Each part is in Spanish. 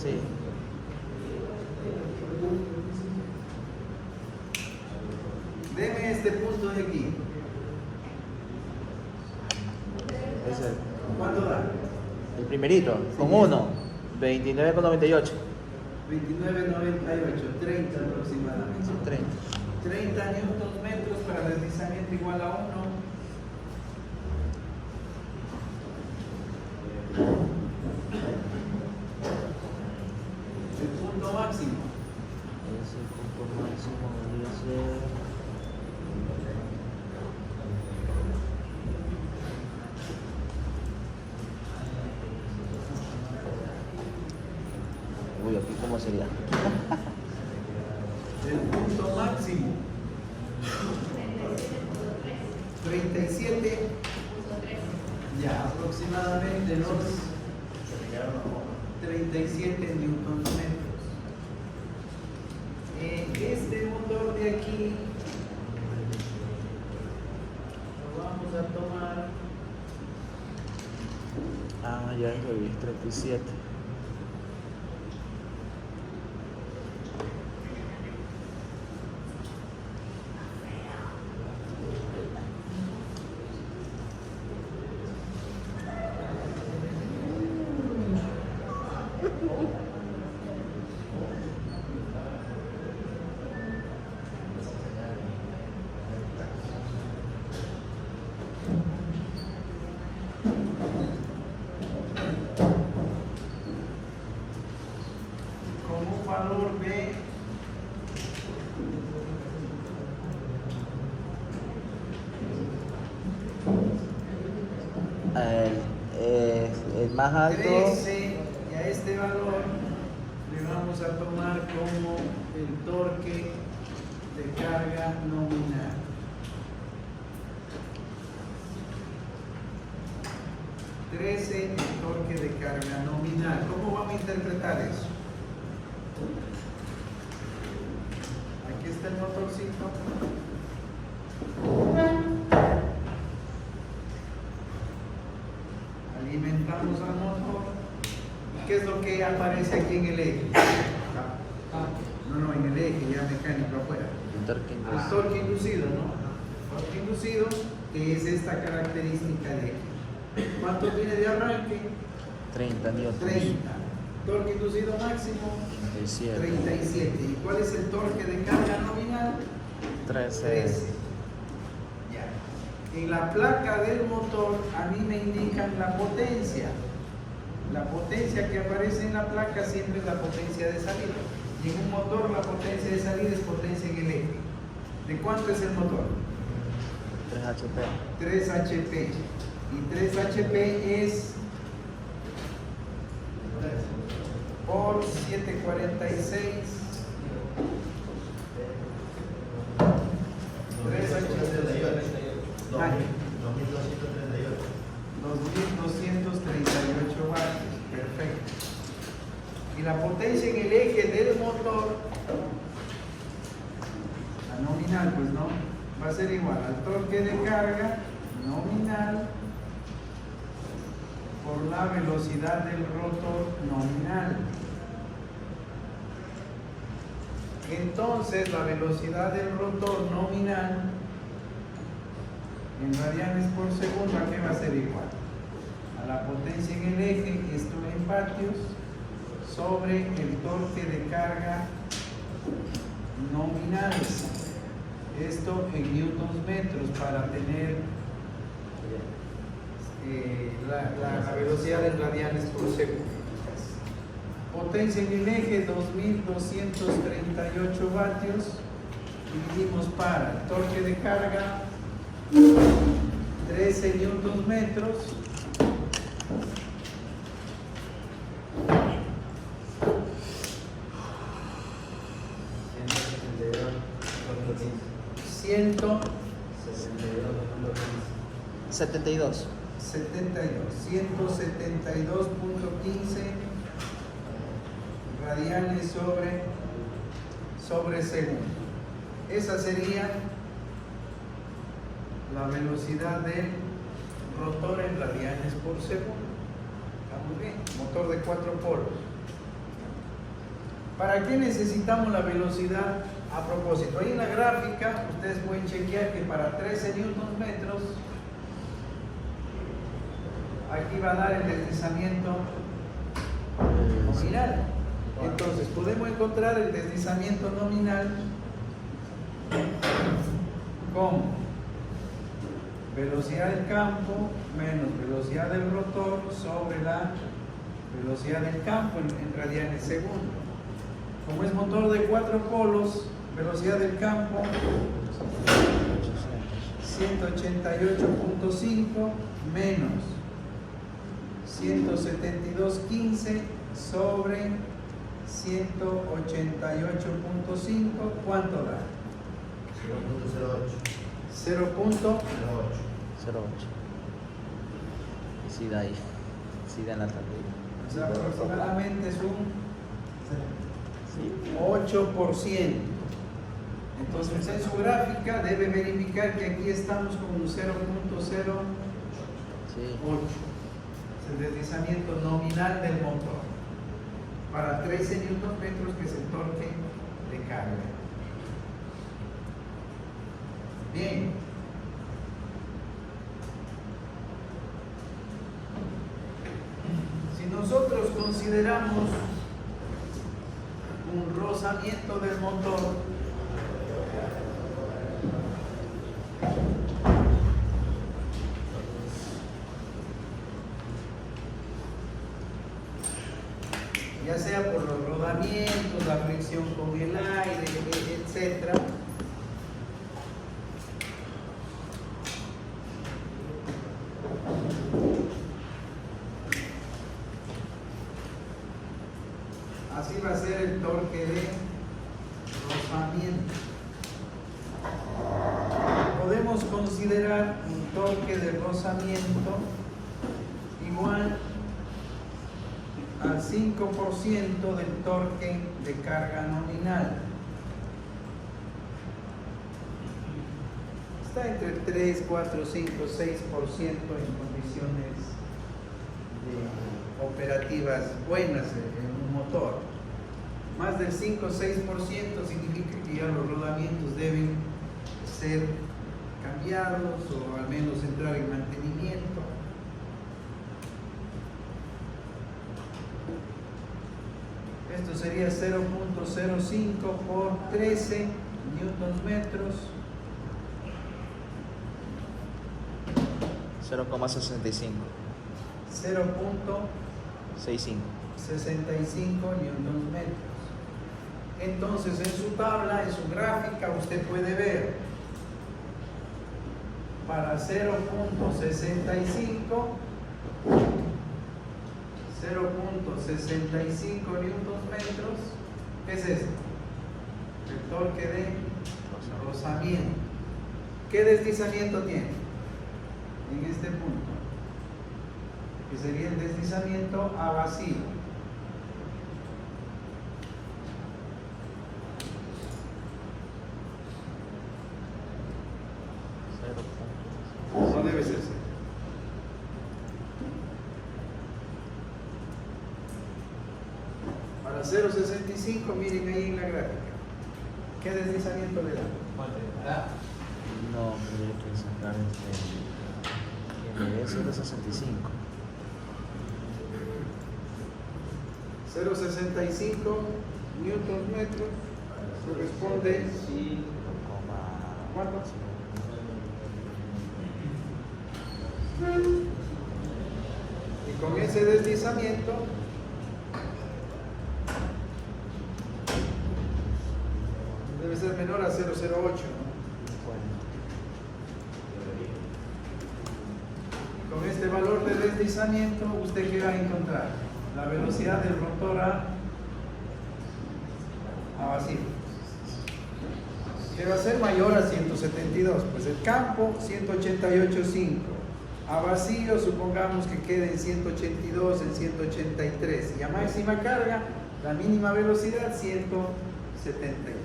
Sí. Deme este punto de aquí. Es ¿Cuánto da? el primerito, con Sí. 1, 29,98. 29,98, 30 aproximadamente. 30. 30 newtons metros para deslizamiento igual a 1. El punto máximo. Ese punto máximo debería ser. Uy, aquí cómo sería. El punto máximo. 37. Ya, aproximadamente los 37 newtons metros. Este motor de aquí lo vamos a tomar. Ah, ya lo vi, 37. Con un valor de El más alto. 13, y a este valor le vamos a tomar como el torque de carga nominal. 13, el torque de carga nominal. ¿Cómo vamos a interpretar eso? Aquí está el motorcito. Alimentamos al motor. ¿Qué es lo que aparece aquí en el eje? No, en el eje ya mecánico afuera. El torque El inducido. torque inducido, ¿no? Torque inducido, que es esta característica de aquí. ¿Cuánto tiene de arranque? 30 newtons. 30. Torque inducido máximo, 37. 37. ¿Y cuál es el torque de carga nominal? 13. 13. Ya. En la placa del motor a mí me indican la potencia. La potencia que aparece en la placa siempre es la potencia de salida. Y en un motor la potencia de salida es potencia en el eje. ¿De cuánto es el motor? 3 HP. 3 HP. Y 3 HP es por 746. 3 HP. 2238 vatios. Perfecto. Y la potencia en el eje del motor, la nominal, pues no, va a ser igual al torque de carga nominal por la velocidad del rotor nominal. Entonces, la velocidad del rotor nominal en radianes por segundo, ¿a qué va a ser igual? A la potencia en el eje, esto en vatios, sobre el torque de carga nominal. Esto en newtons metros para tener la velocidad en radianes por segundo. Potencia en el eje 2238 vatios. Dividimos para el torque de carga 13 newtons metros. Ciento 72. 172.15 radianes sobre segundo. Esa sería la velocidad del rotor en radianes por segundo. Estamos bien. Motor de 4 polos. ¿Para qué necesitamos la velocidad? A propósito, ahí en la gráfica ustedes pueden chequear que para 13 newton metros aquí va a dar el deslizamiento nominal. Entonces podemos encontrar el deslizamiento nominal como velocidad del campo menos velocidad del rotor sobre la velocidad del campo en radianes segundo. Como es motor de 4 polos, velocidad del campo 188.5 menos 172.15 sobre 188.5, ¿cuánto da? 0.08. 0.8. Y si da ahí, si da en la tablilla. O sea, aproximadamente es un 8%. Entonces en su gráfica debe verificar que aquí estamos con un 0.08. Sí. Es el deslizamiento nominal del motor para 13 newton metros, que es el torque de carga. Bien. Si nosotros consideramos un rozamiento del motor, ya sea por los rodamientos, la fricción con el aire, etc. Así va a ser el torque de rozamiento. Podemos considerar un torque de rozamiento igual al 5% del torque de carga nominal. Está entre 3, 4, 5, 6% en condiciones operativas buenas en un motor. Más del 5 o 6% significa que ya los rodamientos deben ser cambiados o al menos entrar en mantenimiento. Esto sería 0.05 por 13 newton metros. 0,65. 0.65 65. newton metros. Entonces en su tabla, en su gráfica, usted puede ver para 0.65 newton metros, ¿qué es esto? El torque de rozamiento. ¿Qué deslizamiento tiene? En este punto, que sería el deslizamiento a vacío. No debe ser cero. Para 0.65, miren ahí en la gráfica. ¿Qué deslizamiento le da? No, tendría que sacar que me dé 0.65. 0.65 newton metros corresponde ¿cuánto? Y con ese deslizamiento debe ser menor a 0.08, ¿no? Con este valor de deslizamiento, ¿usted qué va a encontrar? La velocidad del rotor a vacío, que va a ser mayor a 172, pues el campo 188.5, a vacío supongamos que quede en 182, en 183, y a máxima carga, la mínima velocidad 172.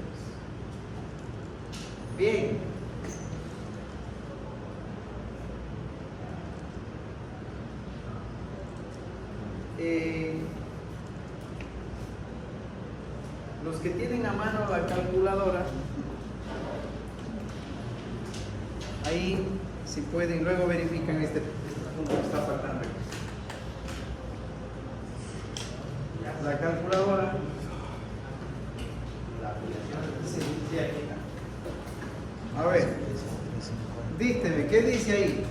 Bien. Los que tienen a mano la calculadora, ahí si pueden, luego verifican este punto que está faltando aquí. La calculadora. Sí, aquí está. A ver, dícteme, ¿qué dice ahí?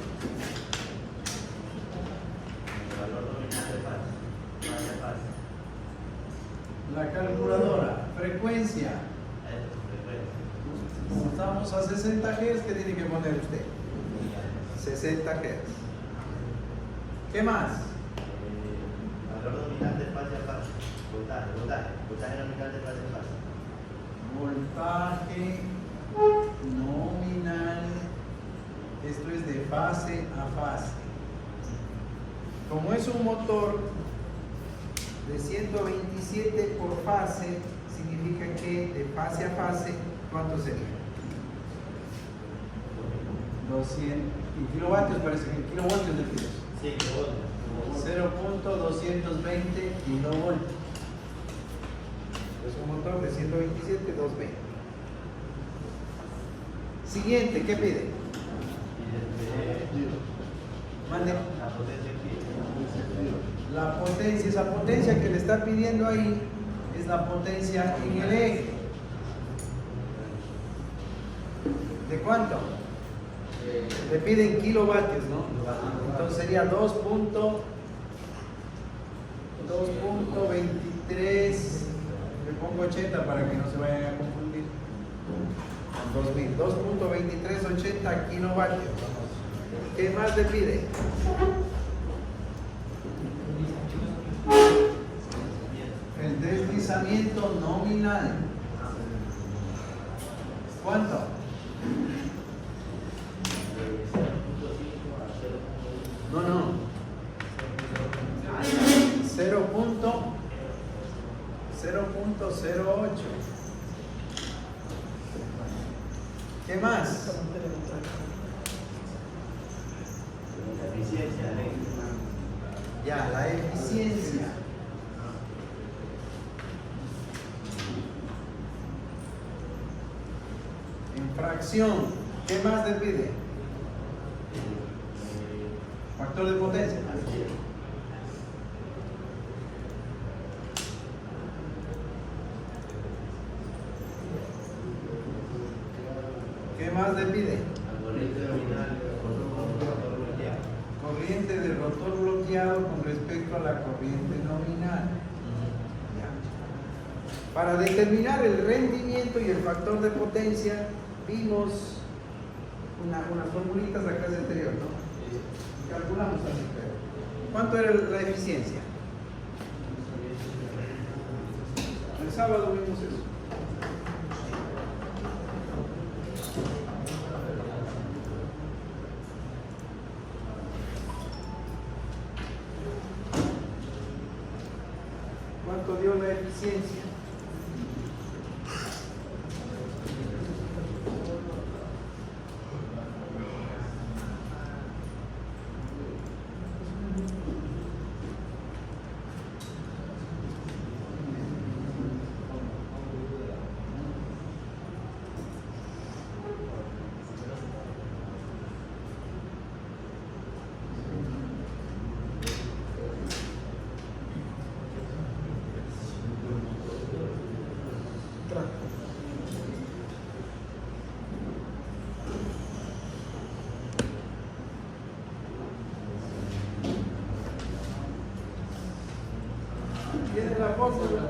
La calculadora, frecuencia. Como estamos a 60 Hz, ¿qué tiene que poner usted? 60 Hz. ¿Qué más? Valor nominal de fase a fase. Voltaje nominal de fase a fase. Voltaje nominal. Esto es de fase a fase. Como es un motor de 127 por fase, significa que de fase a fase, ¿cuánto sería? 200 kilovatios, parece que kilovoltios de kilos. Sí, 0.220 kilovoltios. Es un motor de 127, 220. Siguiente, ¿qué pide? Mande. La potencia aquí. La potencia, esa potencia que le está pidiendo ahí es la potencia en el eje. ¿De cuánto? Le piden kilovatios, ¿no? Entonces sería 2.23. Le pongo 80 para que no se vayan a confundir. 2000. 2.2380 kilovatios. ¿Qué más le pide? El deslizamiento nominal. ¿Cuánto? 0.08. ¿Qué más? La eficiencia, Ya, la eficiencia. En fracción, ¿qué más le pide? Factor de potencia. ¿Qué más le pide? Corriente del rotor bloqueado con respecto a la corriente nominal. Ya. Para determinar el rendimiento y el factor de potencia, vimos unas formulitas acá de anterior, ¿no? Calculamos así, pero ¿cuánto era la eficiencia? El sábado vimos eso. ¿Cuánto dio la eficiencia? ¿Tiene la fórmula?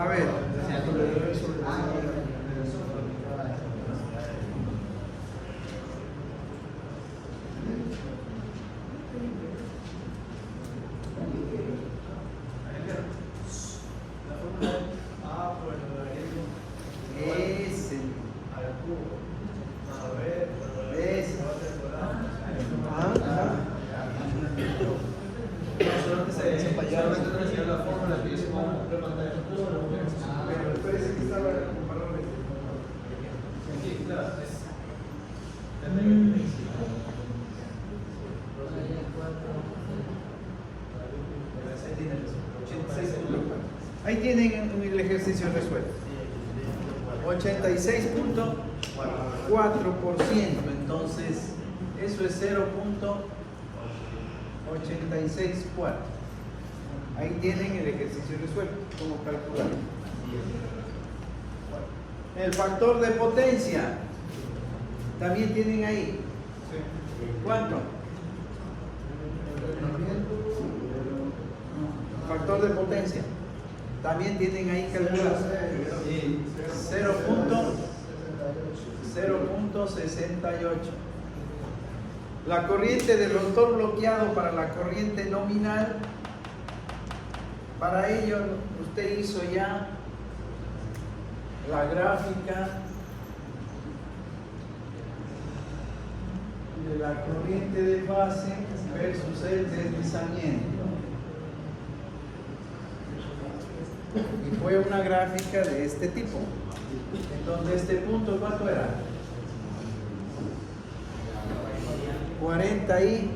A ver, Pero parece que estaba con valores. Ahí tienen el ejercicio resuelto. 86.4%. Entonces, eso es 0.864. Ahí tienen el ejercicio resuelto. ¿Cómo calcular? El factor de potencia. También tienen ahí. ¿Cuánto? Factor de potencia. También tienen ahí calculado. 0.68. La corriente del rotor bloqueado para la corriente nominal. Para ello, usted hizo ya la gráfica de la corriente de fase versus el deslizamiento. Y fue una gráfica de este tipo. Entonces, este punto, ¿cuánto era? 40 y...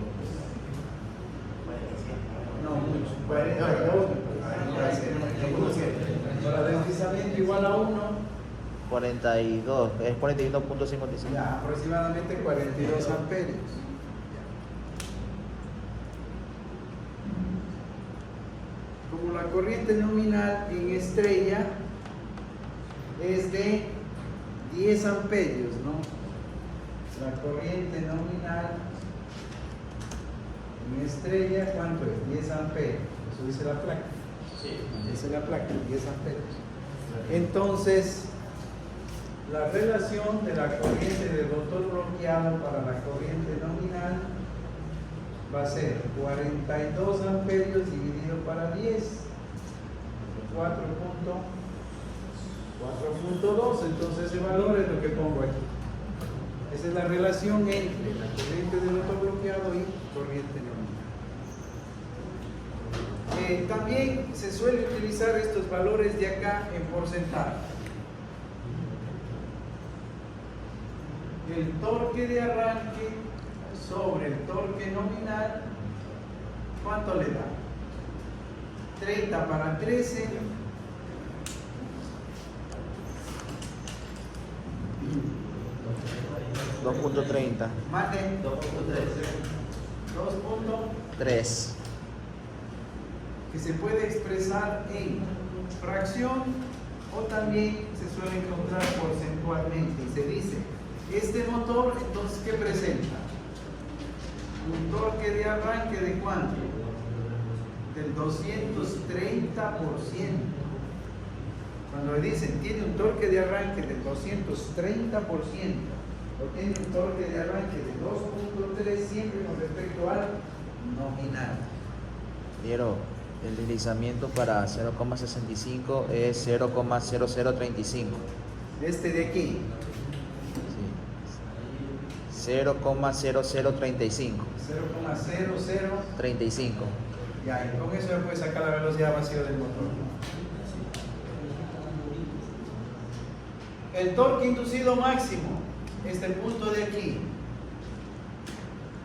No, mucho. 42. Para deslizamiento igual a 1. 42, es 42.55. Ya, aproximadamente 42 amperios. Como la corriente nominal en estrella es de 10 amperios, ¿no? La corriente nominal en estrella, ¿cuánto es? 10 amperios. Eso dice la placa. Sí. Dice la placa, 10 amperios. Entonces, la relación de la corriente del rotor bloqueado para la corriente nominal va a ser 42 amperios dividido para 10, 4.2, entonces ese valor es lo que pongo aquí. Esa es la relación entre la corriente del rotor bloqueado y corriente nominal. También se suele utilizar estos valores de acá en porcentaje. El torque de arranque sobre el torque nominal, ¿cuánto le da? 30 para 13. 2.30. Mate. 3. Que se puede expresar en fracción o también se suele encontrar porcentualmente. Y se dice, este motor, entonces, ¿qué presenta? Un torque de arranque de ¿cuánto? Del 230%. Cuando le dicen, tiene un torque de arranque del 230%, o tiene un torque de arranque de 2.3, siempre con respecto al nominal. Pero el deslizamiento para 0,65 es 0,0035. Este de aquí, Sí. 0,0035. 0,00. 35. Ya, y con eso ya puede sacar la velocidad vacío del motor. El torque inducido máximo, este punto de aquí,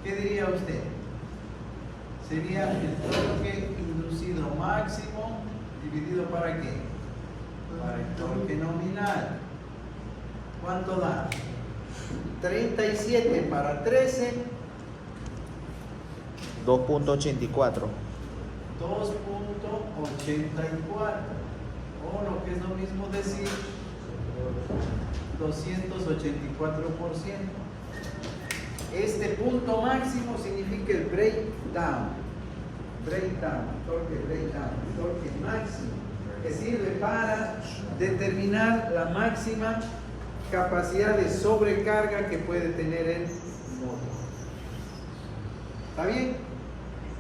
¿qué diría usted? Sería el torque inducido máximo dividido ¿para qué? Para el torque nominal. ¿Cuánto da? 37 para 13. 2.84. 2.84, o lo que es lo mismo decir 284%. Este punto máximo significa el breakdown, torque breakdown, torque máximo, que sirve para determinar la máxima capacidad de sobrecarga que puede tener el motor. ¿Está bien?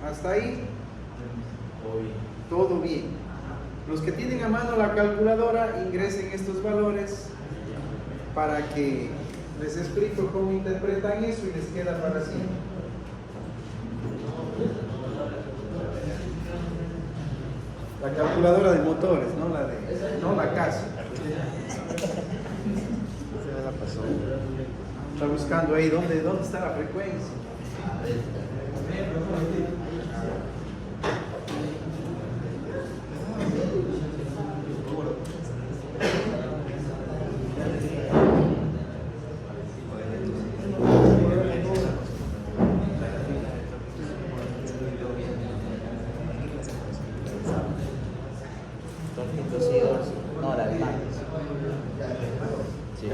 Hasta ahí todo bien. Los que tienen a mano la calculadora, ingresen estos valores para que les explico cómo interpretan eso y les queda para siempre. La calculadora de motores, no la casa. Se me la pasó. Está buscando ahí dónde está la frecuencia. No, la demás. Sí.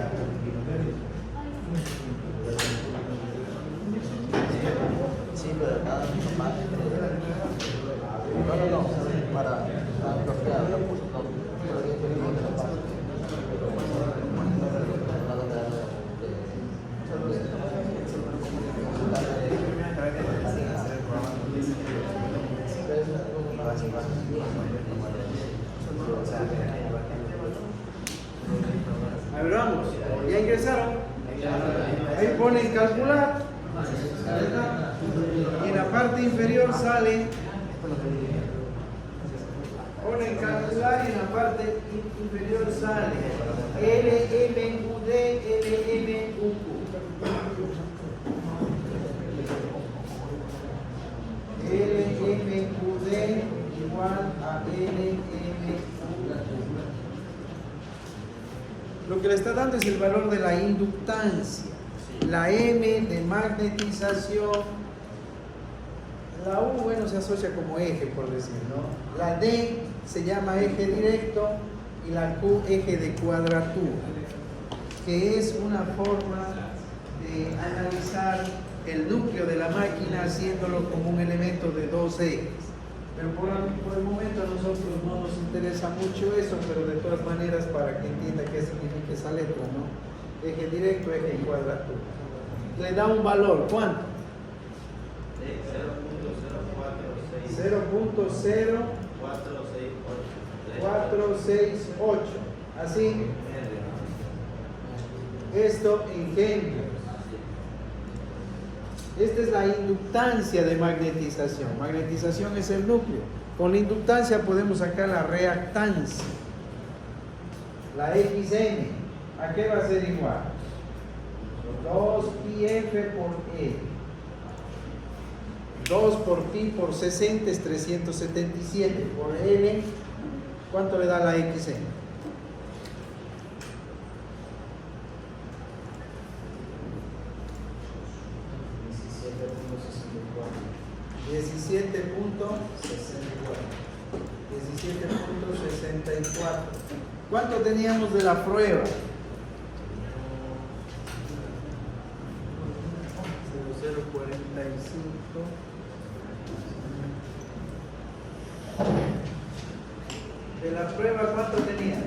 Sí, pero nada más. No, para A ver, vamos. ¿Ya ingresaron? Ahí ponen calcular. Y en la parte inferior sale. Ponen calcular y en la parte inferior sale LMUD, LMUQ. LMUD igual a LMUQ. Lo que le está dando es el valor de la inductancia. La M de magnetización. La U, bueno, se asocia como eje, por decir, ¿no? La D se llama eje directo y la Q eje de cuadratura, que es una forma de analizar el núcleo de la máquina haciéndolo como un elemento de dos ejes. Pero por el momento a nosotros no nos interesa mucho eso, pero de todas maneras para que entienda qué significa esa letra, ¿no? Eje directo, eje y cuadratura. Le da un valor, ¿cuánto? 0.0468. Así. Esto en Henry. Esta es la inductancia de magnetización. Magnetización es el núcleo. Con la inductancia podemos sacar la reactancia. La XM. ¿A qué va a ser igual? 2πf por E. 2 por pi por 60 es 377. Por L, ¿cuánto le da la XM? 17.64. ¿Cuánto teníamos de la prueba? 0045. De la prueba, ¿cuánto teníamos?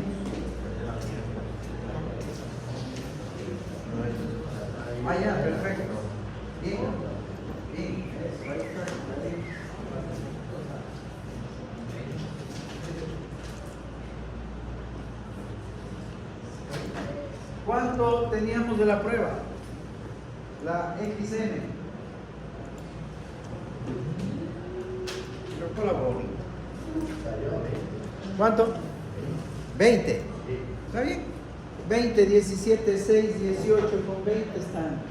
Ah, ya, perfecto. Bien, bien. Ahí está. ¿Cuánto teníamos de la prueba? La XM. Pero colaboro. ¿Cuánto? 20. ¿Está bien? 20, 17, 6, 18 con 20 están.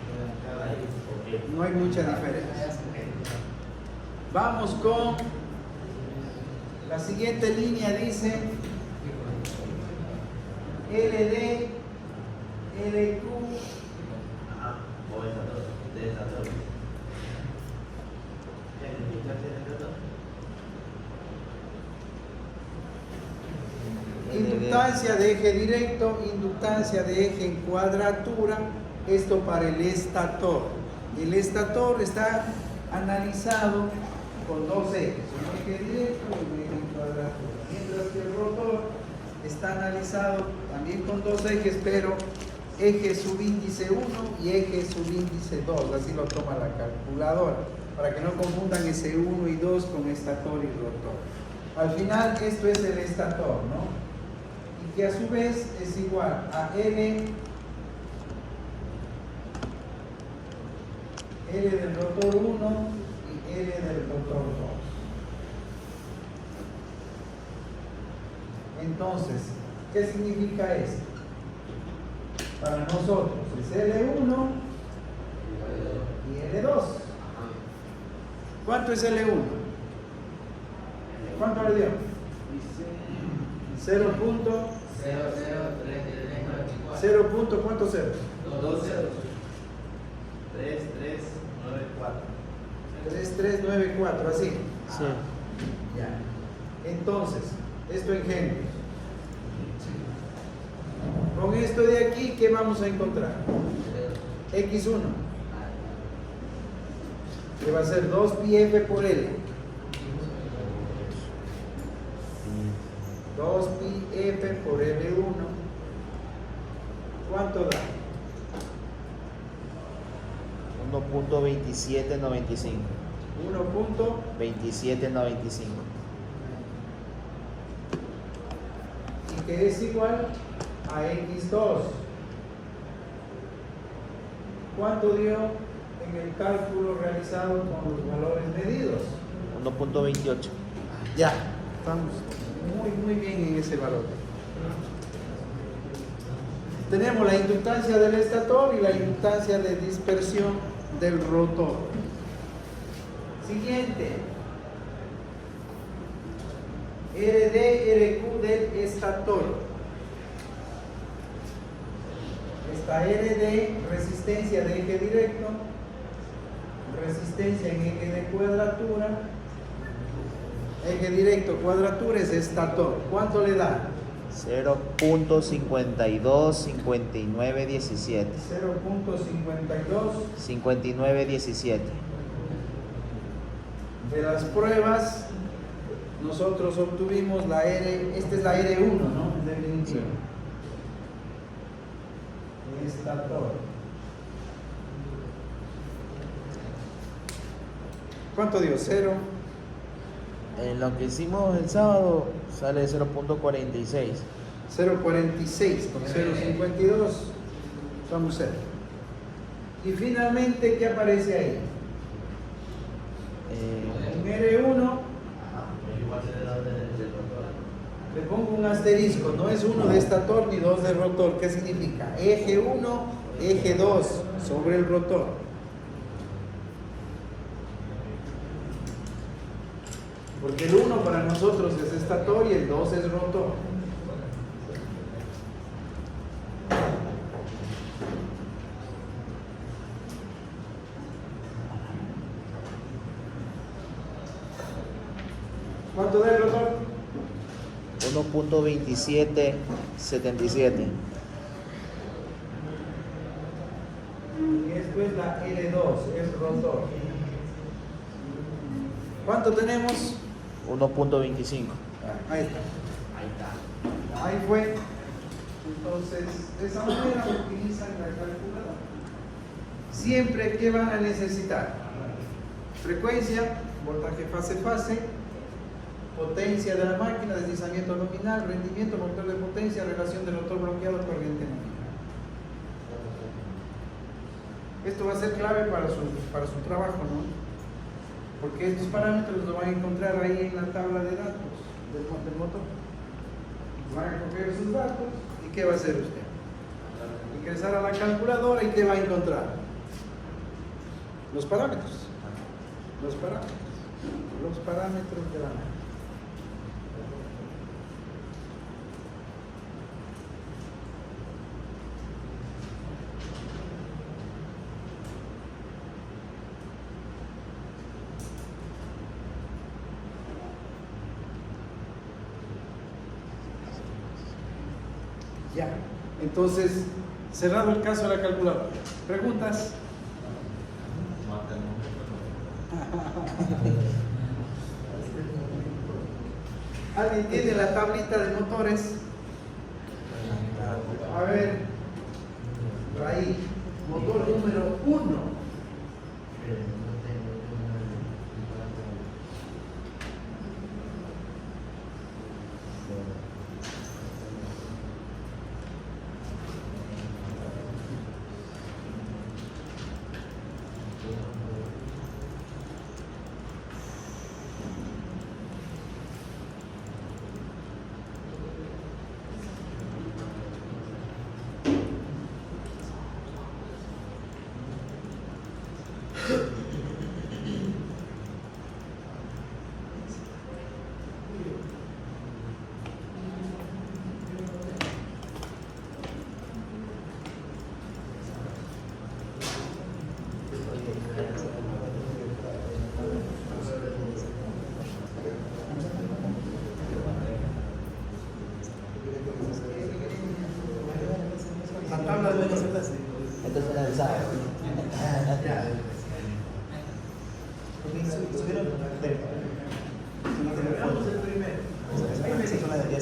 No hay mucha diferencia. Vamos con la siguiente línea, dice LD, LQ. Inductancia de eje directo, inductancia de eje en cuadratura, esto para el estator. El estator está analizado con dos ejes, un eje directo y un eje en cuadratura. Mientras que el rotor está analizado también con dos ejes, pero eje subíndice 1 y eje subíndice 2, así lo toma la calculadora, para que no confundan ese 1 y 2 con estator y rotor. Al final esto es el estator, ¿no? Y que a su vez es igual a L del rotor 1 y L del rotor Entonces, ¿qué significa esto? Para nosotros es L1 y L2. ¿Cuánto es L1? ¿Cuánto le dio? 0. 0 punto, ¿cuántos ceros? 2 ceros. 3, 3, 9, 4. 3, 3, 9, 4, así. Sí. Ya. Entonces, esto ejemplos. Con esto de aquí, ¿qué vamos a encontrar? X1. Que va a ser 2πf por L. 2πf por L1. ¿Cuánto da? 1.2795. 2795. Y que es igual a X2. ¿Cuánto dio en el cálculo realizado con los valores medidos? 1.28. Ya, estamos muy bien en ese valor. Tenemos la inductancia del estator y la inductancia de dispersión del rotor. Siguiente. RD, RQ del estator. Esta RD, resistencia de eje directo, resistencia en eje de cuadratura. Eje directo, cuadratura es estator. ¿Cuánto le da? 0.525917. 0.52. 5917. De las pruebas, nosotros obtuvimos la R, esta es la R1, ¿no? En definitiva. Estator. ¿Cuánto dio? 0. En lo que hicimos el sábado sale 0.46. 0.46 con 0.52 somos 0. Y finalmente, ¿qué aparece ahí? En R1 Igual se le da el rotor. le pongo un asterisco, no es 1 de estator ni 2 de rotor. ¿Qué significa? Eje 1, eje 2 sobre el rotor. Porque el 1 para nosotros es estator y el 2 es rotor. ¿Cuánto da el rotor? 1.2777. Y esto es la L2, es rotor. ¿Cuánto tenemos? 1.25. Ahí está. Ahí fue. Entonces, de esa manera utilizan la calculadora. Siempre que van a necesitar frecuencia, voltaje fase-fase, potencia de la máquina, deslizamiento nominal, rendimiento, motor de potencia, relación del rotor bloqueado, corriente nominal. Esto va a ser clave para su trabajo, ¿no? Porque estos parámetros los van a encontrar ahí en la tabla de datos del motor. Van a coger sus datos y ¿qué va a hacer usted? Ingresar a la calculadora y ¿qué va a encontrar? Los parámetros. Los parámetros. Los parámetros de la máquina. Ya, entonces, cerrado el caso de la calculadora. ¿Preguntas? ¿Alguien tiene la tablita de motores? A ver, ahí, motor número 1.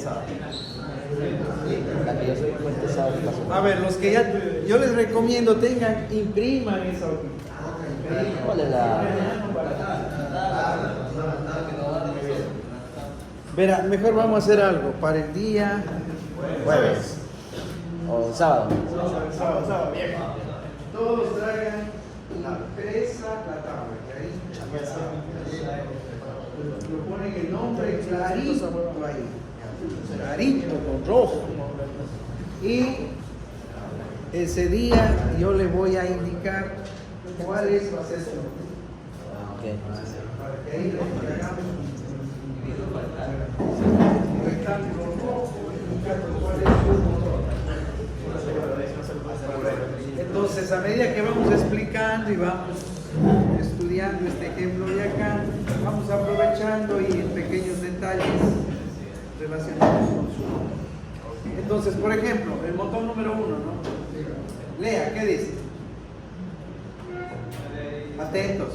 pesado. La que yo soy fue pesado. A ver, los que ya, yo les recomiendo tengan, impriman esa hojita. ¿Cuál es la? Verá, mejor vamos a hacer algo para el día Jueves. O sábado. sábado, viejo. Todos traigan la presa, la tabla, que ahí lo ponen el nombre clarito ahí, clarito con rojo. Y ese día yo le voy a indicar cuál es va a ser su nombre. Okay. Para que ahí le hagamos un rectángulo rojo indicando cuál es su motor. Entonces, a medida que vamos explicando y vamos estudiando este ejemplo de acá, vamos aprovechando y en pequeños detalles relacionados con su motor. Entonces, por ejemplo, el motor número 1, ¿no? Lea, ¿qué dice? Atentos.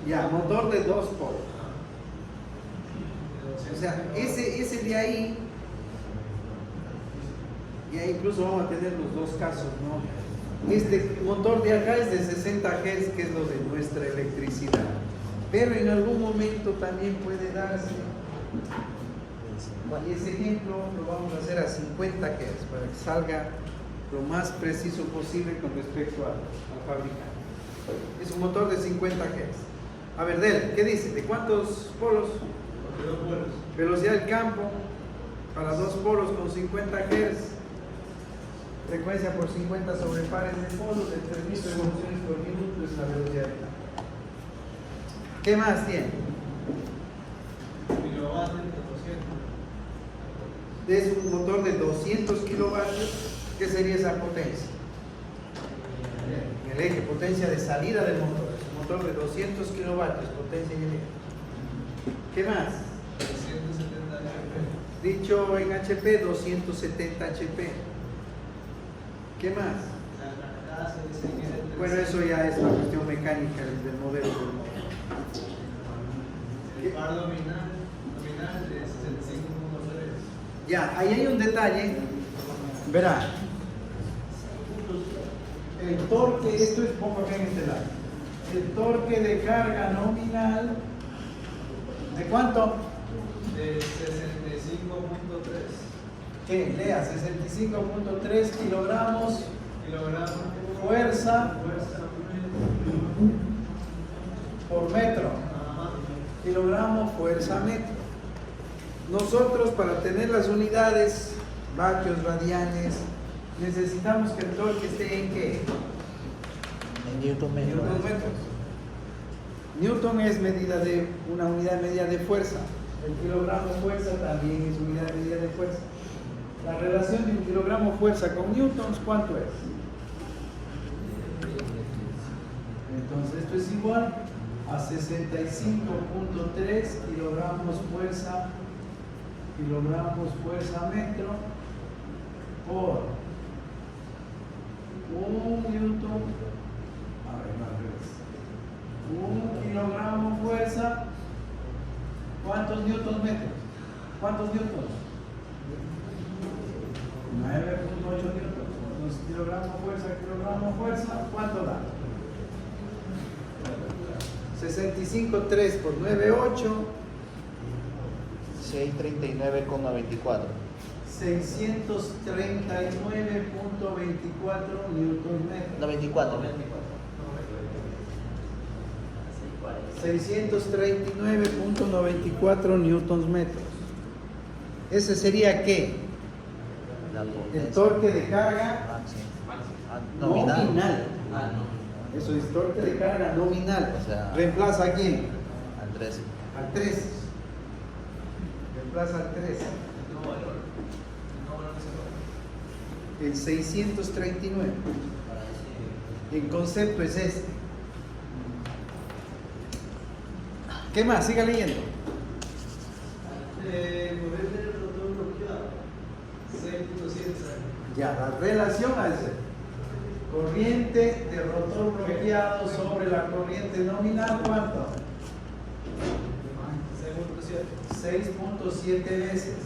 Ya, motor de 2 polos. O sea, ese de ahí, y ahí incluso vamos a tener los dos casos, ¿no? Este motor de acá es de 60 Hz, que es lo de nuestra electricidad. Pero en algún momento también puede darse, y ese ejemplo lo vamos a hacer a 50 Hz para que salga lo más preciso posible con respecto al fabricante. Es un motor de 50 Hz. A ver, Del, ¿qué dice? ¿De cuántos polos? De 2 polos. Velocidad del campo para 2 polos con 50 Hz. Frecuencia por 50 sobre pares de polos de 3000 revoluciones por minuto es la velocidad del campo. ¿Qué más tiene? Es un motor de 200 kilovatios. ¿Qué sería esa potencia? El eje, potencia de salida del motor. Es un motor de 200 kilovatios, potencia en el eje. ¿Qué más? 270 HP. Dicho en HP, 270 HP. ¿Qué más? Bueno, eso ya es la cuestión mecánica del modelo del motor. El par nominal de 65.3. Ya, ahí hay un detalle. Verá. El torque, esto es poco acá en este lado. El torque de carga nominal, ¿de cuánto? De 65.3 ¿Qué? Lea, 65.3 kilogramos fuerza por metro. Kilogramos fuerza metro. Nosotros, para tener las unidades, vatios, radianes, necesitamos que el torque esté en ¿qué? En Newton metro. Newton metros. Newton es medida de una unidad de medida de fuerza. El kilogramo fuerza también es unidad de medida de fuerza. La relación de un kilogramo fuerza con newtons, ¿cuánto es? Entonces esto es igual a 65.3 kilogramos fuerza metro por 1 newton. A ver, no, al revés. 1 kilogramo fuerza. ¿Cuántos newtons metros? ¿Cuántos newtons? 9.8 newtons. Entonces, kilogramo fuerza, ¿cuánto da? 65.3 por 9.8. 639,94. 639.24 newtons metros. 94. 639.94 newtons metros. Ese sería ¿qué? El torque de carga nominal. Eso es torque de carga nominal. O sea, ¿reemplaza a quién? Al 13. Al 3. Reemplaza al 3. El 639. El concepto es este. ¿Qué más? Siga leyendo. Corriente del rotor bloqueado. 6.7. Ya, la relación al ser. Corriente de rotor bloqueado sobre la corriente nominal, ¿cuánto? 6.7 veces.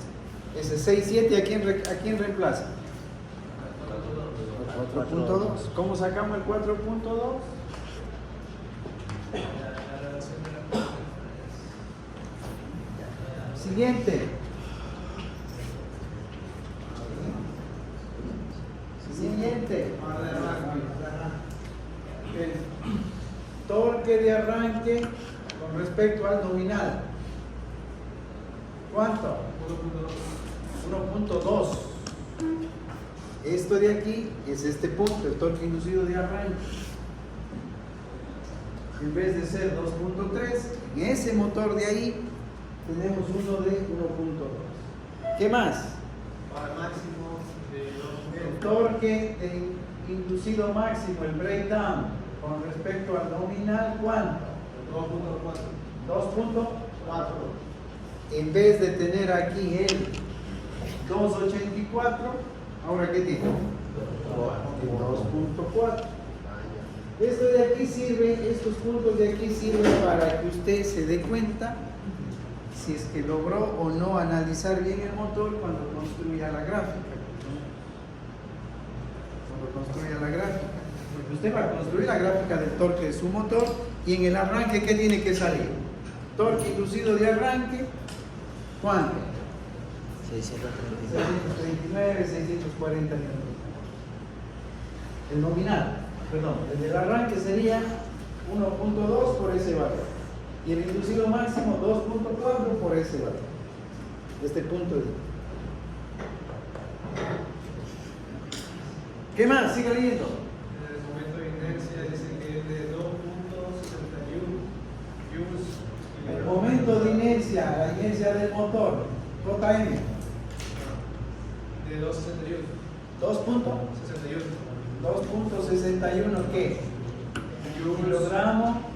Ese 6.7 ¿a quién reemplaza? 4.2. ¿Cómo sacamos el 4.2? Siguiente. Siguiente. El torque de arranque con respecto al nominal. ¿Cuánto? 1.2. Esto de aquí es este punto, el torque inducido de arranque. En vez de ser 2.3, en ese motor de ahí tenemos uno de 1.2. ¿Qué más? Para máximo de El torque de inducido máximo, el breakdown, con respecto al nominal, ¿cuánto? 2.4. En vez de tener aquí el 2.84, ¿ahora qué tiene? El 2.4. Esto de aquí sirve, estos puntos de aquí sirven para que usted se dé cuenta si es que logró o no analizar bien el motor cuando construya la gráfica. Porque usted va a construir la gráfica del torque de su motor y en el arranque, ¿qué tiene que salir? Torque inducido de arranque, ¿cuánto? 639, 640 Nm. El nominal, perdón, el del arranque sería 1.2 por ese valor. Y el inducido máximo 2.4 por ese valor. De este punto de vista. ¿Qué más? Siga leyendo. El momento de inercia dice que es de 2.61 joules. El momento de inercia, la inercia del motor, JM. De 2.61. 2.61 ¿qué? Kilogramo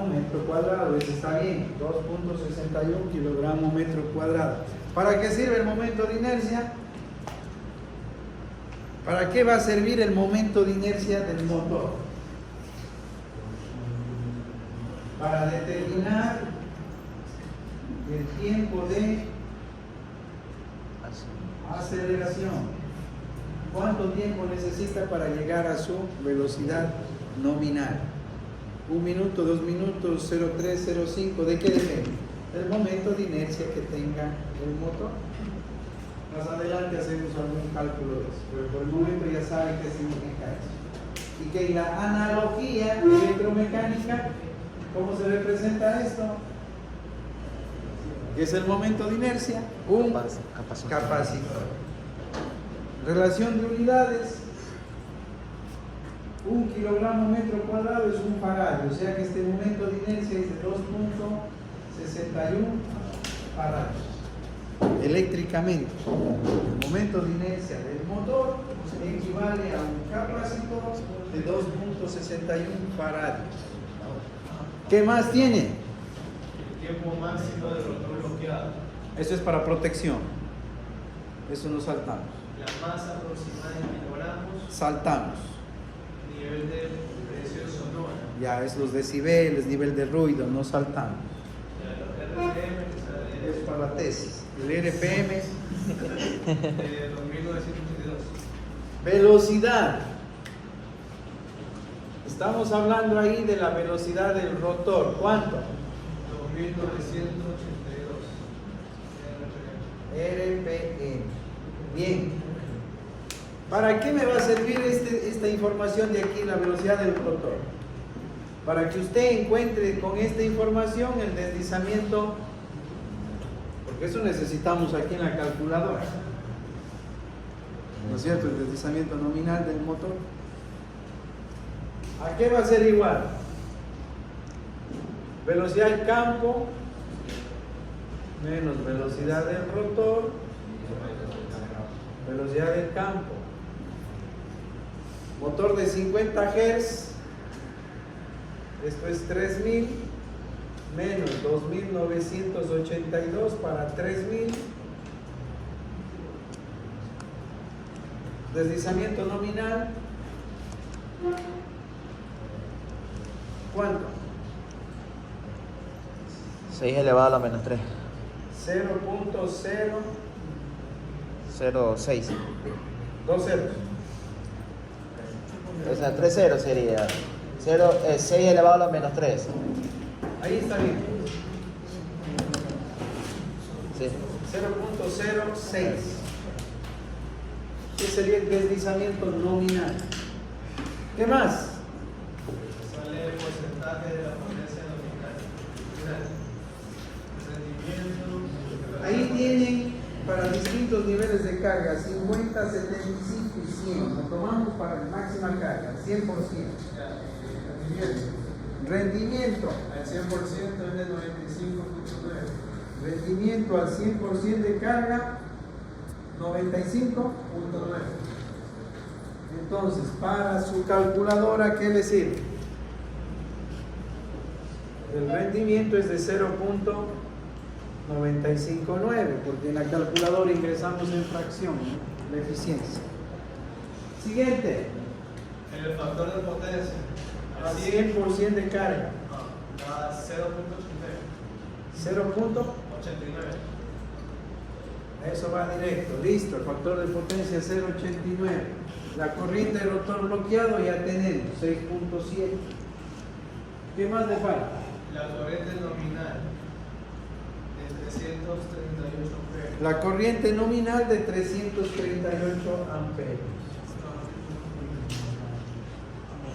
metro cuadrado, eso está bien, 2.61 kilogramo metro cuadrado. ¿Para qué sirve el momento de inercia? ¿Para qué va a servir el momento de inercia del motor? Para determinar el tiempo de aceleración. ¿Cuánto tiempo necesita para llegar a su velocidad nominal? 1 minuto, 2 minutos, 0,3, 0,5, ¿de qué depende? Del momento de inercia que tenga el motor. Más adelante hacemos algún cálculo de eso, pero por el momento ya saben qué significa eso. Y que en la analogía electromecánica, ¿cómo se representa esto? ¿Qué es el momento de inercia? Un capacitor. Relación de unidades. 1 kilogramo metro cuadrado es un faradio, o sea que este momento de inercia es de 2.61 faradios. Eléctricamente, el momento de inercia del motor equivale a un capacitor de 2.61 faradios. ¿Qué más tiene? El tiempo máximo del rotor bloqueado. Eso es para protección. Eso no saltamos. La masa aproximada en kilogramos. Saltamos. Nivel de presión sonora. Ya es los decibeles, nivel de ruido, no saltamos. El RPM, que Es para la tesis. El RPM. de 2982. Velocidad. Estamos hablando ahí de la velocidad del rotor. ¿Cuánto? 2982. RPM. Bien. ¿Para qué me va a servir esta información de aquí, la velocidad del rotor? Para que usted encuentre con esta información el deslizamiento, porque eso necesitamos aquí en la calculadora. ¿No es cierto? El deslizamiento nominal del motor. ¿A qué va a ser igual? Velocidad del campo menos velocidad del rotor, velocidad del campo. Motor de 50 Hz, esto es 3000 menos 2982 para 3000. Deslizamiento nominal, ¿cuánto? 6 elevado a la menos 3. 0.0, 0,6. 2 ceros. O sea, 3 ceros sería 6 elevado a la menos 3. Ahí está bien. Sí. 0.06. Ese sería el deslizamiento nominal. ¿Qué más? Sale el porcentaje de la potencia nominal. Rendimiento. Ahí tienen para distintos niveles de carga 50, 75 y 100. Lo tomamos para la máxima carga, 100%. Rendimiento. Al 100% es de 95.9. Rendimiento al 100% de carga, 95.9. Entonces, para su calculadora, ¿qué le sirve? El rendimiento es de 0.959, porque en la calculadora ingresamos en fracción, ¿no? La eficiencia. Siguiente, El factor de potencia. al 100% de carga, A 0.89. 0.89. Eso va directo, listo, el factor de potencia 0.89. La corriente de rotor bloqueado ya tenemos, 6.7. ¿Qué más le falta? La corriente nominal de 338 amperes. La corriente nominal de 338 amperios.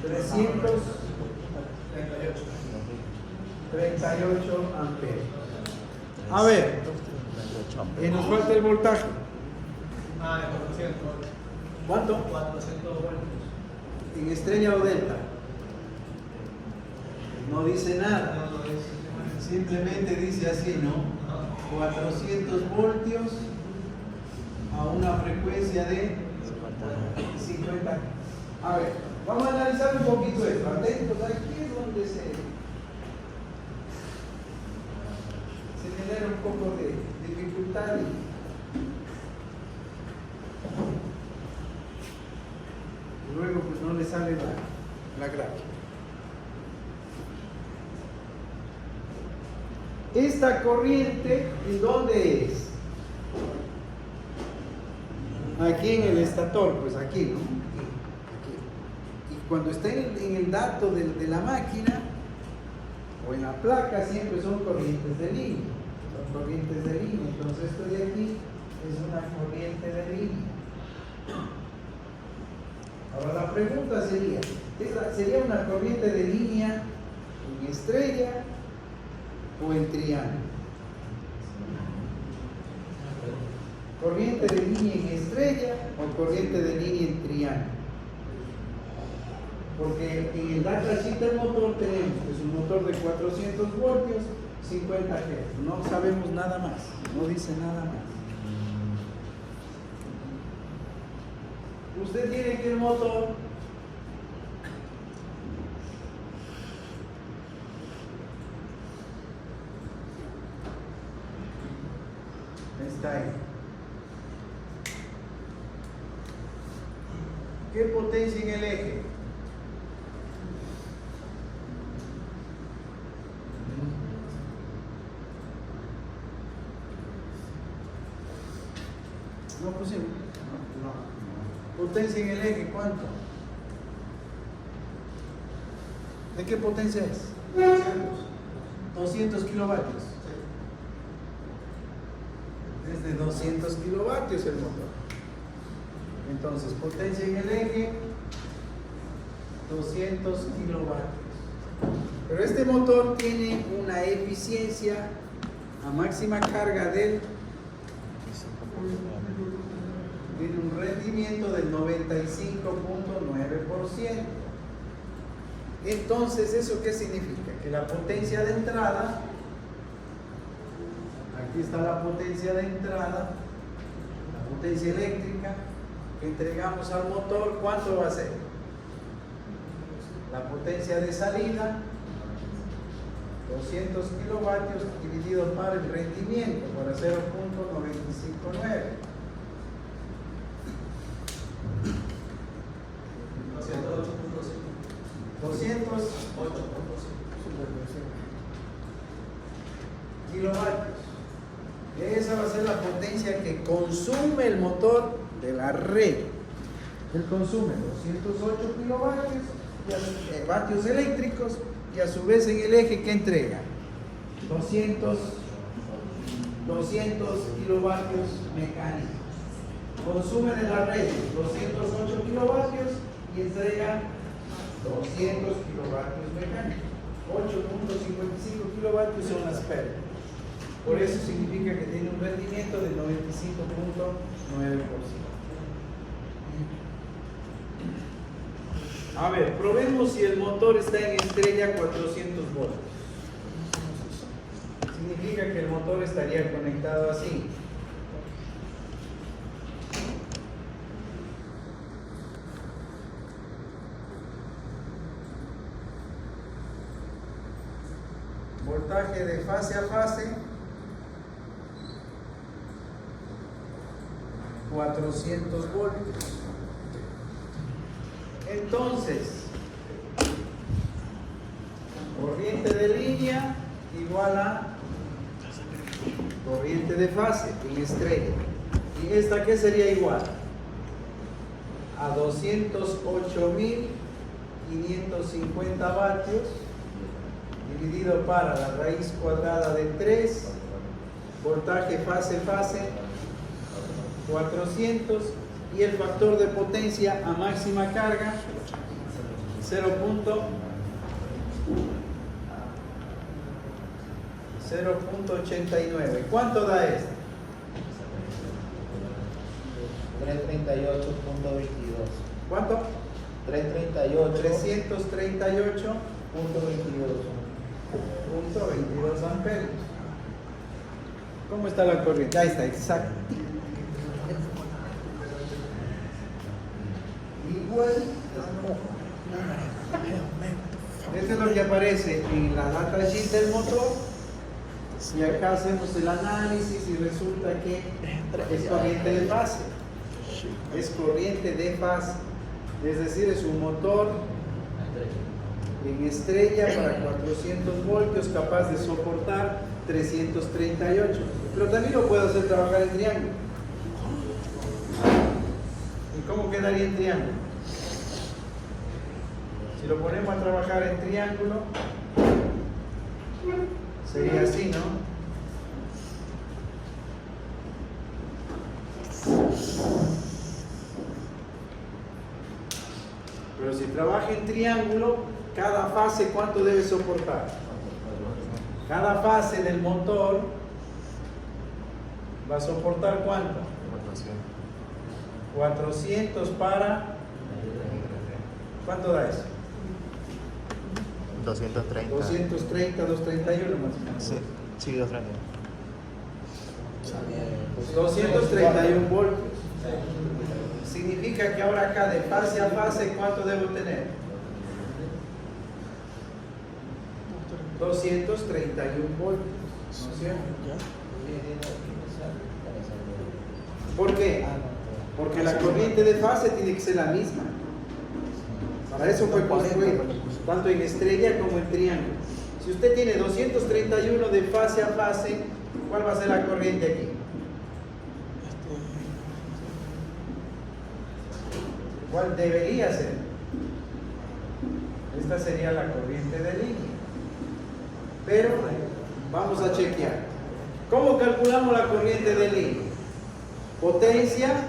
338 amperios. A ver, y nos falta el voltaje. Ah, de 400. ¿Cuánto? 400 voltios. ¿En estrella o delta? No dice nada. No, no es. Simplemente dice así, ¿no? 400 voltios a una frecuencia de 50. A ver, vamos a analizar un poquito esto. Atentos, aquí es donde se genera un poco de dificultad y luego pues no le sale la gráfica. Esta corriente, ¿en dónde es? Aquí en el estator, pues aquí, ¿no? Aquí. Y cuando está en el dato de la máquina o en la placa, siempre son corrientes de línea. Son corrientes de línea. Entonces esto de aquí es una corriente de línea. Ahora la pregunta sería, ¿sería una corriente de línea en estrella o en triángulo? ¿Corriente de línea en estrella o corriente de línea en triángulo? Porque en el datasheet del motor tenemos que es un motor de 400 voltios, 50 Hz. No sabemos nada más, no dice nada más. Usted tiene que el motor está ahí. ¿Qué potencia en el eje? No pusimos. No. Potencia en el eje, ¿cuánto? ¿De qué potencia es? 200 kilovatios. Es de 200 kilovatios el motor. Entonces, potencia en el eje, 200 kilovatios. Pero este motor tiene una eficiencia a máxima carga tiene un rendimiento del 95.9%. Entonces, ¿eso qué significa? Que la potencia de entrada, aquí está la potencia de entrada, la potencia eléctrica que entregamos al motor, ¿cuánto va a ser? La potencia de salida, 200 kilovatios dividido por el rendimiento, para 0.959. 208.5. esa va a ser la potencia que consume el motor de la red. Él consume 208 kilovatios vatios eléctricos y a su vez en el eje que entrega 200 kilovatios mecánicos. Consume de la red 208 kilovatios y entrega 200 kilovatios mecánicos. 8.55 kilovatios son las pérdidas. Por eso significa que tiene un rendimiento del 95.9%. A ver, probemos si el motor está en estrella 400 voltios. Significa que el motor estaría conectado así. Voltaje de fase a fase 400 voltios. Entonces, corriente de línea igual a corriente de fase en estrella. ¿Y esta qué sería igual? A 208.550 vatios dividido para la raíz cuadrada de 3, voltaje fase-fase, 400, y el factor de potencia a máxima carga, 0.89. ¿Cuánto da esto? 338.22. ¿Cuánto? 338. 338.22 amperios. ¿Cómo está la corriente? Ahí está, exacto. Igual, esto es lo que aparece en la data sheet del motor. Y acá hacemos el análisis y resulta que es corriente de fase. Es corriente de fase. Es decir, es un motor en estrella para 400 voltios capaz de soportar 338. Pero también lo puedo hacer trabajar en triángulo. ¿Y cómo quedaría en triángulo? Si lo ponemos a trabajar en triángulo, sería así, ¿no? Pero si trabaja en triángulo, cada fase, ¿cuánto debe soportar? Cada fase del motor va a soportar ¿cuánto? 400 para... ¿Cuánto da eso? 230. 230, 231 más o menos. Sí, 230. 231 voltios. Significa que ahora acá de fase a fase, ¿cuánto debo tener? 231 voltios. ¿No es cierto? ¿Por qué? Porque la corriente de fase tiene que ser la misma. Para eso fue construido, tanto en estrella como en triángulo. Si usted tiene 231 de fase a fase, ¿cuál va a ser la corriente aquí? ¿Cuál debería ser? Esta sería la corriente de línea. Pero vamos a chequear. ¿Cómo calculamos la corriente de línea? Potencia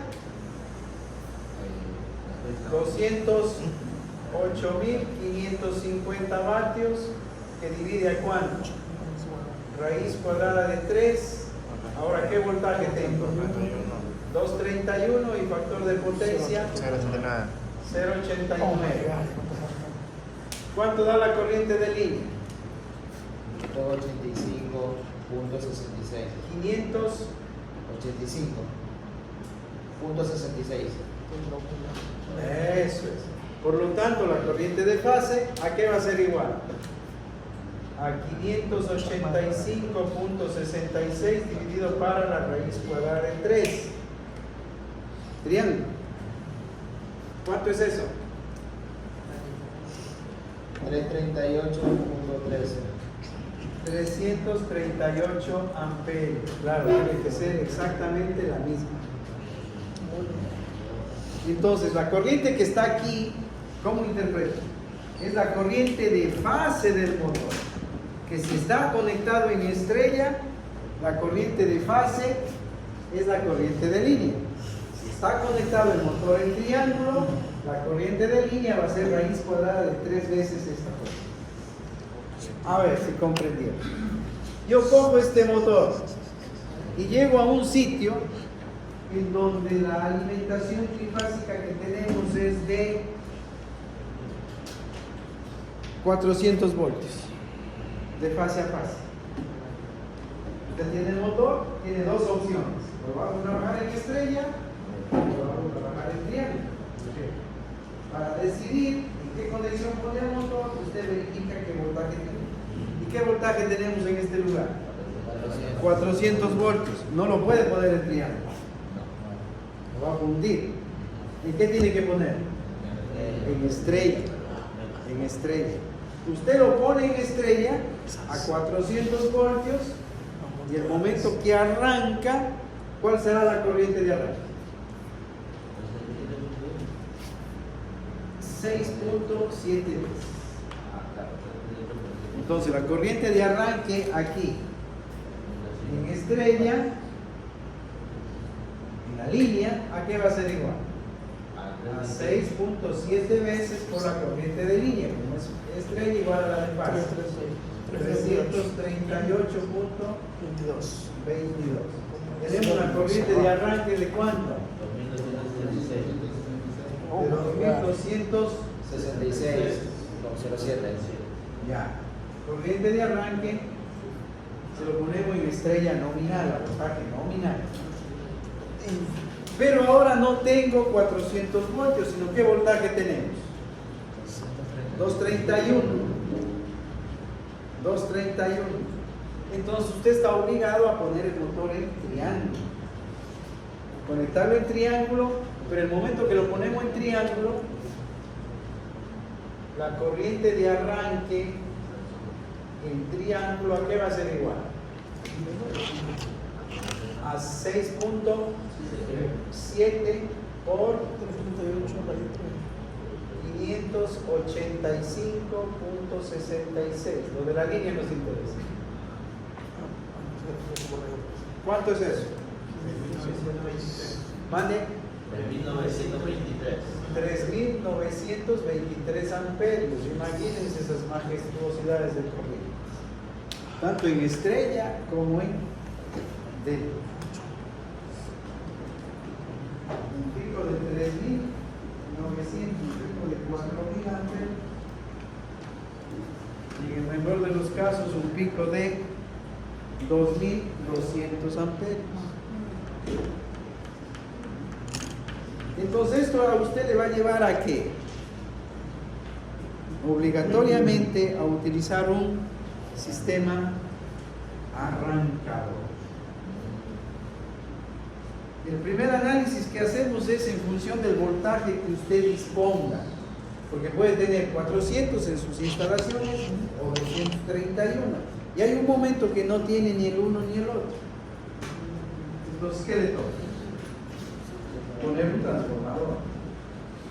208.550 vatios que divide a cuánto? Raíz cuadrada de 3. Ahora, ¿qué voltaje tengo? 231 y factor de potencia 0.89. ¿Cuánto da la corriente de línea? 285.66. 585.66. 585.66. Eso es. Por lo tanto, la corriente de fase, ¿a qué va a ser igual? A 585.66 dividido para la raíz cuadrada de 3. Triángulo. ¿Cuánto es eso? 338.13. 338 amperios. Claro, tiene que ser exactamente la misma. Entonces, la corriente que está aquí, ¿cómo interpreto? Es la corriente de fase del motor. Que si está conectado en estrella, la corriente de fase es la corriente de línea. Si está conectado el motor en triángulo, la corriente de línea va a ser raíz cuadrada de 3 veces esta corriente. A ver si comprendieron. Yo cojo este motor y llego a un sitio en donde la alimentación trifásica que tenemos es de 400 voltios de fase a fase. Usted tiene el motor, tiene dos opciones: lo vamos a trabajar en estrella o lo vamos a trabajar en triángulo. Para decidir en qué conexión pone el motor, usted verifica qué voltaje tiene. ¿Y qué voltaje tenemos en este lugar? 400 voltios. No lo puede poner en triángulo, lo va a fundir. ¿Y qué tiene que poner? En estrella. En estrella. Usted lo pone en estrella a 400 voltios y el momento que arranca, ¿cuál será la corriente de arranque? 6.7 veces. Entonces la corriente de arranque aquí en estrella, en la línea, ¿a qué va a ser igual? A 6.7 veces por la corriente de línea. Como es estrella igual a la de fase, 338.22. Tenemos una corriente de arranque de ¿cuánto? De 2266,07. Ya. Corriente de arranque se lo ponemos en estrella nominal, la voltaje nominal. Pero ahora no tengo 400 voltios, sino ¿qué voltaje tenemos? 231. 231. Entonces usted está obligado a poner el motor en triángulo. Conectarlo en triángulo, pero el momento que lo ponemos en triángulo, la corriente de arranque en triángulo, ¿a qué va a ser igual? A 6.7 por 585.66. Lo de la línea nos interesa. ¿Cuánto es eso? Mande. 3.923 amperios. Imagínense esas majestuosidades del corriente, tanto en estrella como en delta. Un pico de 3.900, un pico de 4.000 amperios, y en el mejor de los casos un pico de 2.200 amperios. Entonces esto a usted le va a llevar a qué? Obligatoriamente a utilizar un sistema arrancador. El primer análisis que hacemos es en función del voltaje que usted disponga, porque puede tener 400 en sus instalaciones o 231, y hay un momento que no tiene ni el uno ni el otro. Entonces, ¿qué le toca? Poner un transformador.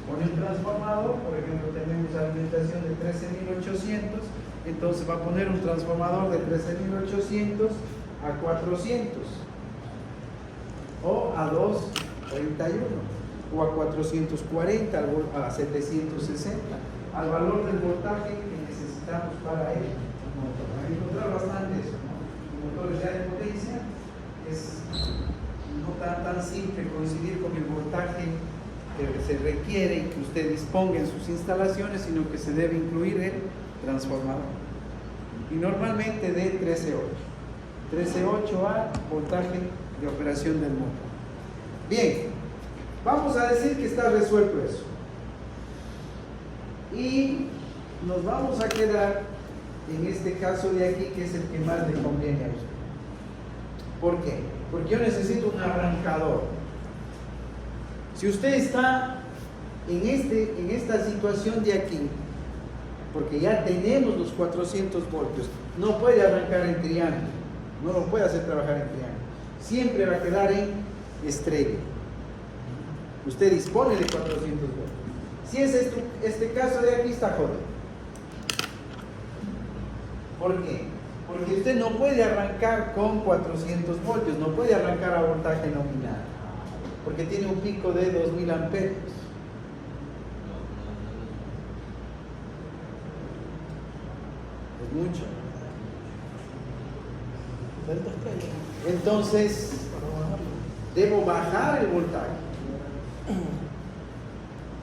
Pone un transformador, por ejemplo, tenemos alimentación de 13.800, entonces va a poner un transformador de 13.800 a 400, o a 231, o a 440, a 760, al valor del voltaje que necesitamos para él. Hay que encontrar bastante eso, ¿no? Motores ya de potencia es no tan simple coincidir con el voltaje que se requiere y que usted disponga en sus instalaciones, sino que se debe incluir el transformador, y normalmente de 13.8 a voltaje de operación del motor. Bien, vamos a decir que está resuelto eso y nos vamos a quedar en este caso de aquí, que es el que más le conviene a usted. ¿Por qué? Porque yo necesito un arrancador. Si usted está en esta situación de aquí, porque ya tenemos los 400 voltios. No puede arrancar en triángulo, no lo puede hacer trabajar en triángulo. Siempre va a quedar en estrella. Usted dispone de 400 voltios. Si es este caso de aquí, está jodido. ¿Por qué? Porque usted no puede arrancar con 400 voltios, no puede arrancar a voltaje nominal, porque tiene un pico de 2000 amperios. Es mucho. Entonces, debo bajar el voltaje.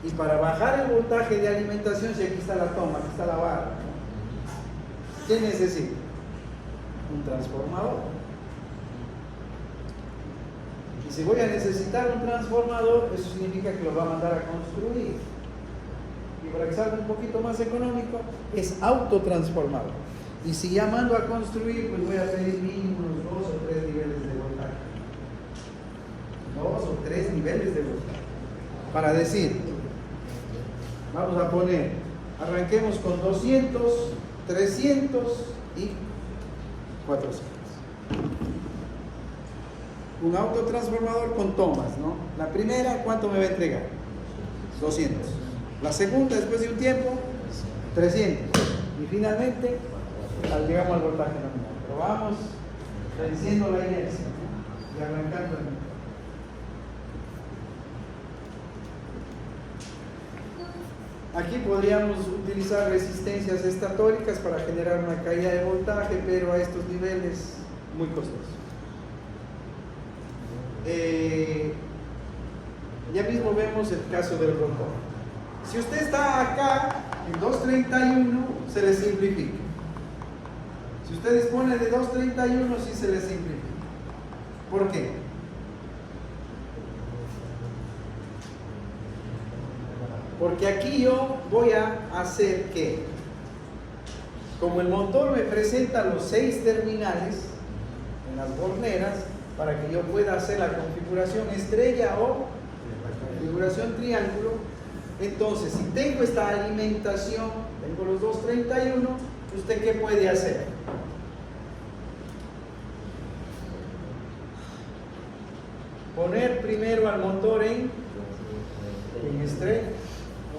Y para bajar el voltaje de alimentación, si aquí está la toma, aquí está la barra, ¿qué necesito? Un transformador. Y si voy a necesitar un transformador, eso significa que lo va a mandar a construir. Y para que salga un poquito más económico, es autotransformador. Y si ya mando a construir, pues voy a pedir mínimo unos 2 o 3 niveles de voltaje. 2 o 3 niveles de voltaje. Para decir, vamos a poner, arranquemos con 200, 300 y 400. Un autotransformador con tomas, ¿no? La primera, ¿cuánto me va a entregar? 200. La segunda, después de un tiempo, 300. Y finalmente, llegamos al voltaje nominal. Pero vamos venciendo la inercia, ¿no? Y arrancando el motor. Aquí podríamos utilizar resistencias estatóricas para generar una caída de voltaje, pero a estos niveles muy costosos. Ya mismo vemos el caso del rotor. Si usted está acá en 231, se le simplifica. Si usted dispone de 231, sí se le simplifica. ¿Por qué? Porque aquí yo voy a hacer que, como el motor me presenta los 6 terminales en las borneras, para que yo pueda hacer la configuración estrella o la configuración triángulo, entonces si tengo esta alimentación, tengo los 231, ¿usted qué puede hacer? Poner primero al motor en estrella.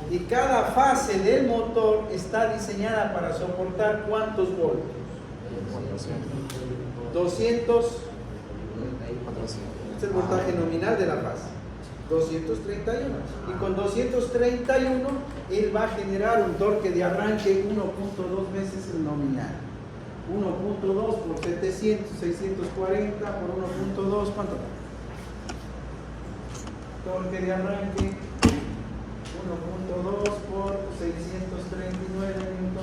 Y cada fase del motor está diseñada para soportar ¿cuántos voltios? 200. Este es el voltaje nominal de la fase. 231. Y con 231 él va a generar un torque de arranque 1.2 veces el nominal. 1.2 por 700, 640 por 1.2, ¿cuánto? Torque de arranque 1.2 por 639 Nm,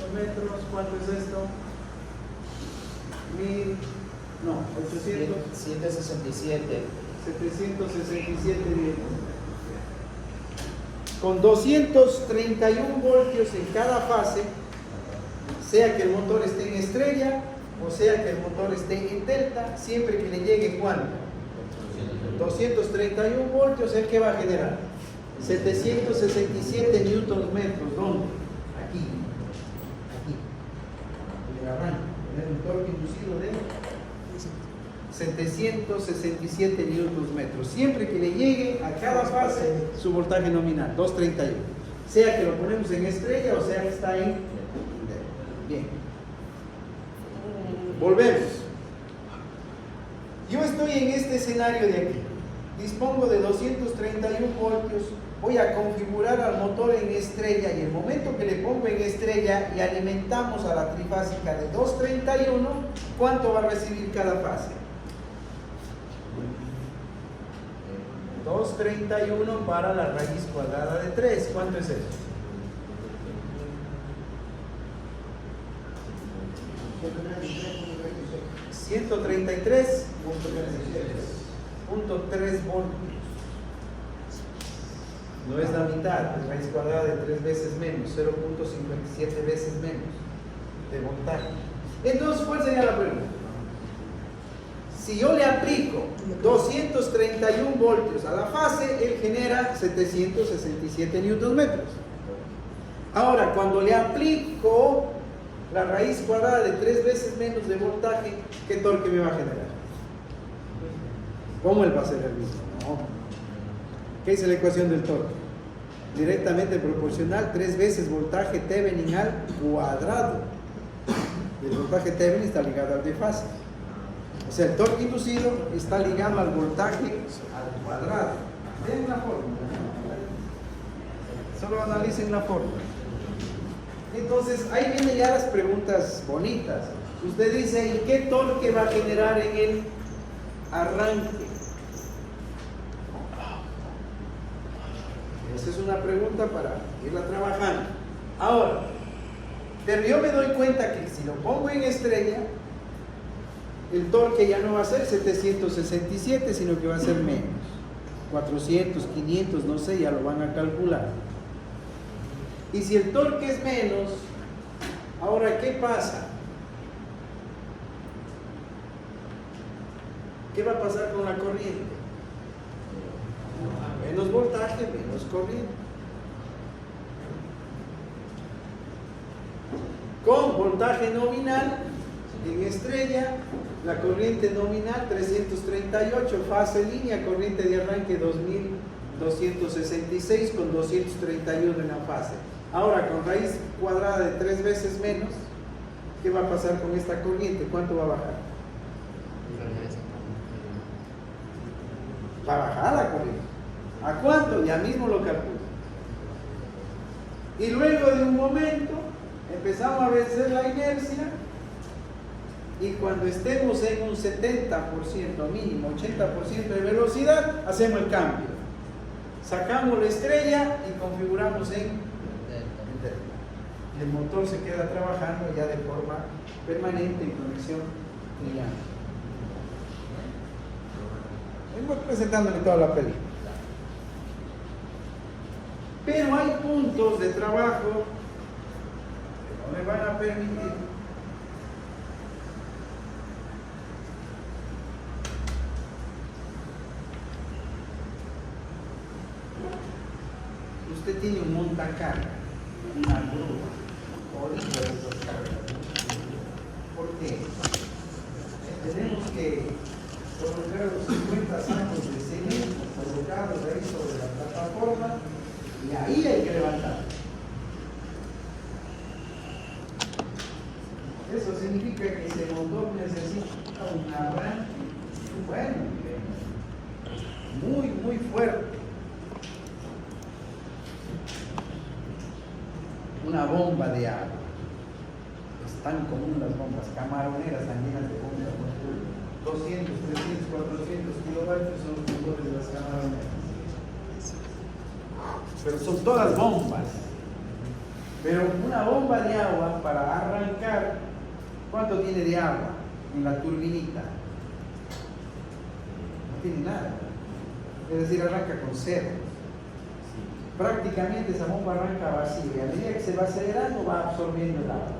¿cuánto es esto? 767. 767 Nm. Con 231 voltios en cada fase, sea que el motor esté en estrella o sea que el motor esté en delta, siempre que le llegue ¿cuánto? 231 voltios, ¿el que va a generar? 767 newton metros. ¿Dónde? Aquí. En el arranque. Tener un torque inducido de 767 newton metros. Siempre que le llegue a cada fase su voltaje nominal, 231. Sea que lo ponemos en estrella o sea que está en... Bien. Volvemos. Yo estoy en este escenario de aquí. Dispongo de 231 voltios. Voy a configurar al motor en estrella y el momento que le pongo en estrella y alimentamos a la trifásica de 231, ¿cuánto va a recibir cada fase? 231 para la raíz cuadrada de 3. ¿Cuánto es eso? 133.3 voltios. No es la mitad, es raíz cuadrada de 3 veces menos, 0.57 veces menos de voltaje. Entonces, ¿cuál sería la pregunta? Si yo le aplico 231 voltios a la fase, él genera 767 newton metros. Ahora, cuando le aplico la raíz cuadrada de 3 veces menos de voltaje, ¿qué torque me va a generar? ¿Cómo él va a ser el mismo? No. ¿Qué dice la ecuación del torque? Directamente proporcional 3 veces voltaje Thevenin al cuadrado. El voltaje Thevenin está ligado al de fase. O sea, el torque inducido está ligado al voltaje al cuadrado. Vean la fórmula. Solo analicen la fórmula. Entonces, ahí vienen ya las preguntas bonitas. Usted dice, ¿y qué torque va a generar en el arranque? Esa es una pregunta para irla trabajando. Ahora, pero yo me doy cuenta que si lo pongo en estrella, el torque ya no va a ser 767, sino que va a ser menos. 400, 500, no sé, ya lo van a calcular. Y si el torque es menos, ahora, ¿qué pasa? ¿Qué va a pasar con la corriente? Menos voltaje, menos corriente. Con voltaje nominal en estrella, la corriente nominal 338, fase línea, corriente de arranque 2266 con 231 en la fase. Ahora, con raíz cuadrada de 3 veces menos, ¿qué va a pasar con esta corriente? ¿Cuánto va a bajar? Va a bajar la corriente. ¿A cuánto? Ya mismo lo calculo. Y luego de un momento empezamos a vencer la inercia, y cuando estemos en un 70%, mínimo 80% de velocidad, hacemos el cambio. Sacamos la estrella y configuramos en delta. El motor se queda trabajando ya de forma permanente en conexión lineal. Vengo presentándole toda la película. Pero hay puntos de trabajo que no le van a permitir usted tiene un montacarga, una grúa, ahorita estos cargas. ¿Por qué? Tenemos que colocar los 50 sacos de cemento colocados ahí sobre la plataforma, y ahí hay que levantar. Eso significa que ese motor necesita un arranque, bueno, muy fuerte. Una bomba de agua. Es tan común las bombas camaroneras, tan llenas de bombas. 200, 300, 400 kilovatios son los motores de las camaroneras. Pero son todas bombas. Pero una bomba de agua para arrancar, ¿cuánto tiene de agua en la turbinita? No tiene nada. Es decir, arranca con cero. Prácticamente esa bomba arranca vacía, y a medida que se va acelerando va absorbiendo el agua.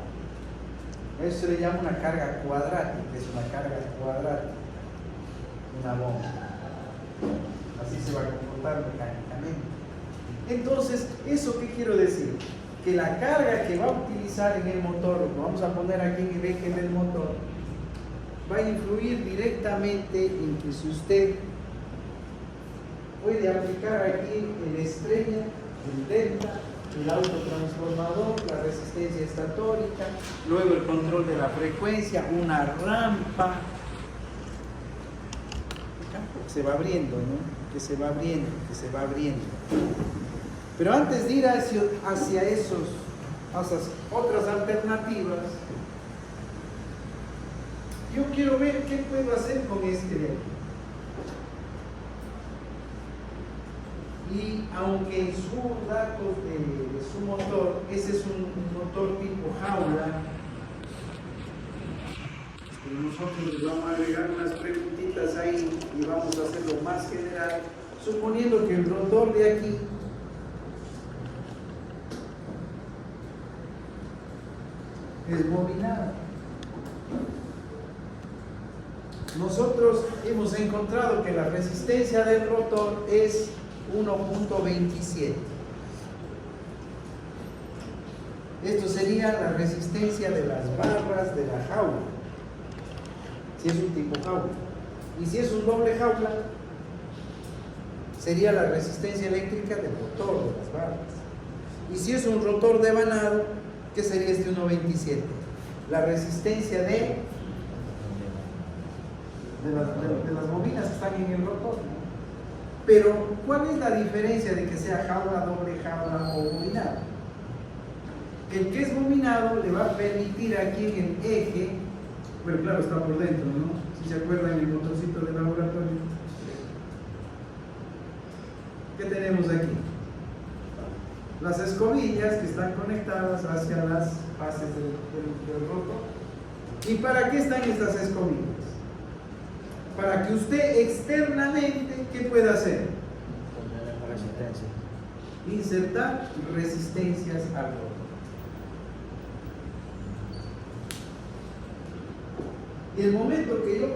Eso se le llama una carga cuadrática, es una carga cuadrática, una bomba. Así se va a comportar mecánicamente. Entonces, ¿eso qué quiero decir? Que la carga que va a utilizar en el motor, lo vamos a poner aquí en el eje del motor, va a influir directamente en que si usted puede aplicar aquí el estrella, el delta, el autotransformador, la resistencia estatórica, luego el control de la frecuencia, una rampa. El campo que se va abriendo, ¿no? Que se va abriendo, que se va abriendo. Pero antes de ir hacia esas otras alternativas, yo quiero ver qué puedo hacer con este de aquí. Y aunque en sus datos de su motor, ese es un motor tipo jaula, pero nosotros les vamos a agregar unas preguntitas ahí y vamos a hacerlo más general, suponiendo que el rotor de aquí es bobinado. Nosotros hemos encontrado que la resistencia del rotor es 1.27. Esto sería la resistencia de las barras de la jaula, si es un tipo jaula. Y si es un doble jaula, sería la resistencia eléctrica del rotor de las barras. Y si es un rotor devanado, ¿qué sería este 1.27? La resistencia de las bobinas que están en el rotor, ¿no? Pero, ¿cuál es la diferencia de que sea jaula, doble jaula o bobinado? El que es bobinado le va a permitir aquí en el eje, bueno, claro, está por dentro, ¿no? Si se acuerdan el motorcito de laboratorio. ¿Qué tenemos aquí? Las escobillas que están conectadas hacia las bases del rotor. ¿Y para qué están estas escobillas? Para que usted externamente, ¿qué pueda hacer? Resistencia. Insertar resistencias al rotor. Y el momento que yo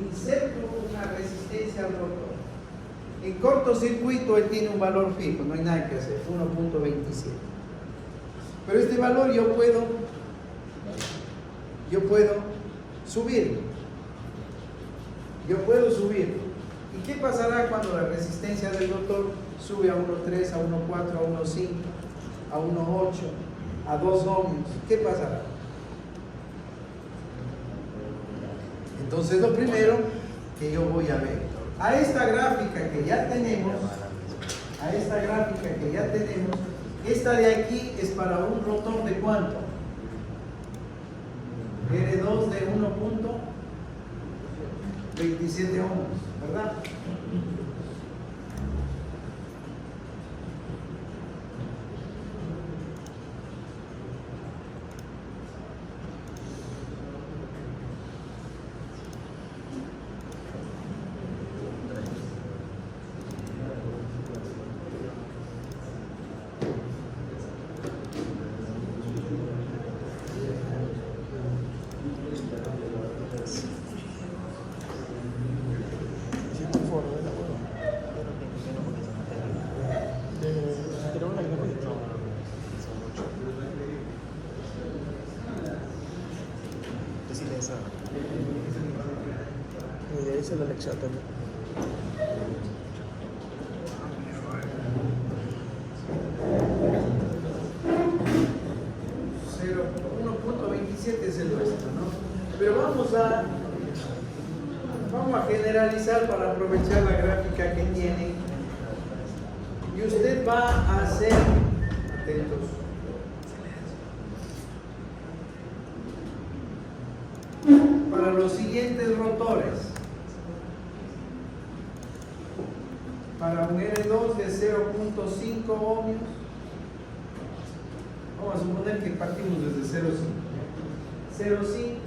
inserto una resistencia al rotor, en cortocircuito él tiene un valor fijo, no hay nada que hacer, 1.27. Pero este valor yo puedo subirlo. Yo puedo subirlo. ¿Y qué pasará cuando la resistencia del rotor sube a 1.3, a 1.4, a 1.5, a 1.8, a 2 ohmios? ¿Qué pasará? Entonces lo primero que yo voy a ver, a esta gráfica que ya tenemos, esta de aquí es para un rotor de ¿cuánto? R2 de 1.27 ohms, ¿verdad? Esa es la lección también. Cero, 1.27 es el nuestro, ¿no? Pero vamos a generalizar para aprovechar la gráfica que tiene. Y usted va a hacer, atentos, para los siguientes rotores. Para un R2 de 0.5 ohmios, vamos a suponer que partimos desde 0.5. 0.2, 0.5,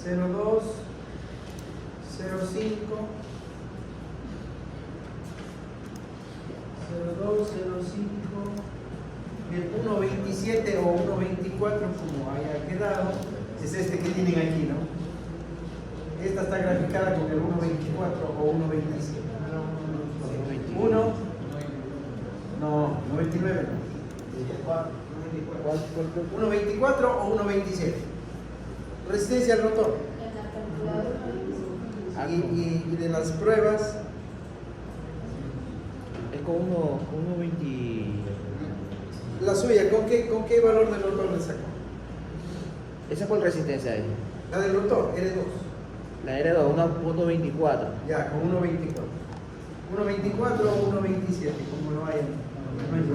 0.2, 0.5, 0.2, 0.5, el 1.27 o 1.24 como haya quedado, es este que tienen aquí, ¿no? Esta está graficada con el 1.24 o 1.27. 99 no. 1.24 o 1.27. Resistencia al rotor. Y de las pruebas. Es con 1.20. La suya, ¿con qué valor del rotor le sacó? ¿Esa cuál resistencia es? La del rotor, R2. La R2, 1.24. Ya, con 1.24. 1.24 o 1.27, como lo hay en R2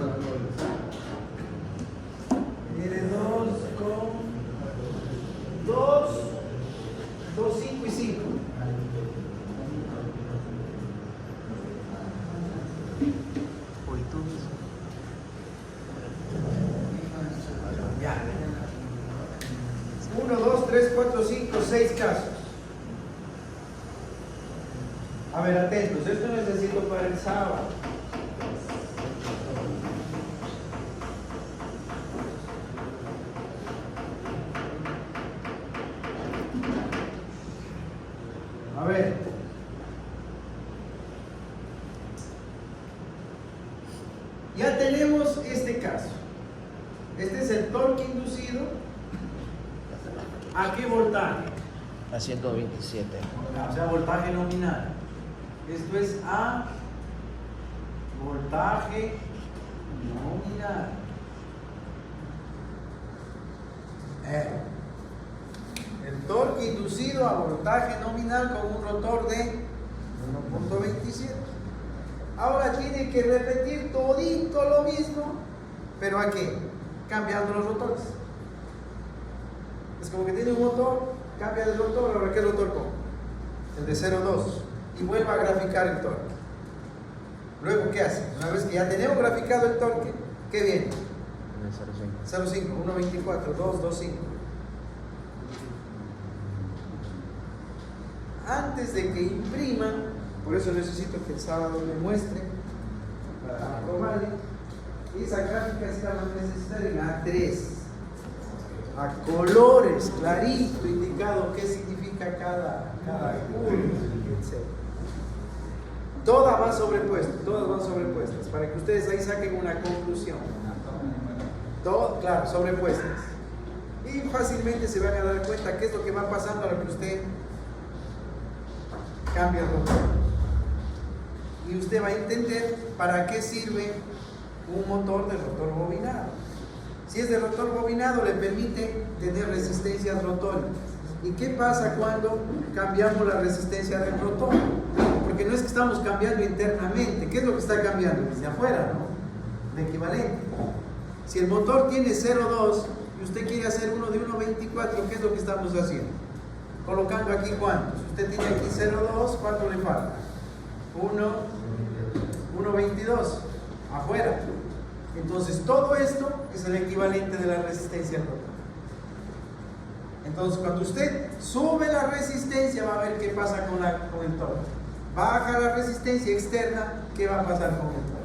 con 2, 5 y 5. Ya. 1, 2, 3, 4, 5, 6 casos. A ver, atentos, esto necesito para el sábado. A ver, Ya tenemos este caso. Este es el torque inducido. ¿A qué voltaje? A 127. O sea, voltaje nominal. Esto es a voltaje nominal. El torque inducido a voltaje nominal con un rotor de 1.27. Ahora tiene que repetir todito lo mismo, pero ¿a qué? Cambiando los rotores. Es como que tiene un motor, cambia de rotor, ahora ¿qué rotor pongo? El de 0.2 y vuelve a graficar el torque. Luego, ¿qué hace? Una vez que ya tenemos graficado el torque, ¿qué viene? 0.5, 1.24, 2.25. Antes de que impriman, por eso necesito que el sábado me muestre para aprobarle, esa gráfica se la van a necesitar en A3, a colores, clarito, indicado qué significa cada curva, etc. Todas van sobrepuestas, para que ustedes ahí saquen una conclusión. Todo, claro, sobrepuestas. Y fácilmente se van a dar cuenta qué es lo que va pasando a lo que usted cambia el rotor. Y usted va a entender para qué sirve un motor de rotor bobinado. Si es de rotor bobinado, le permite tener resistencias rotóricas. ¿Y qué pasa cuando cambiamos la resistencia del rotor? Porque no es que estamos cambiando internamente. ¿Qué es lo que está cambiando? Desde afuera, ¿no? El equivalente. Si el motor tiene 0.2 y usted quiere hacer uno de 1.24, ¿qué es lo que estamos haciendo? Colocando aquí cuántos. Si usted tiene aquí 0.2, ¿cuánto le falta? 1.22 afuera. Entonces todo esto es el equivalente de la resistencia al rotor. Entonces cuando usted sube la resistencia, va a ver qué pasa con el torque. Baja la resistencia externa, ¿qué va a pasar con el torque?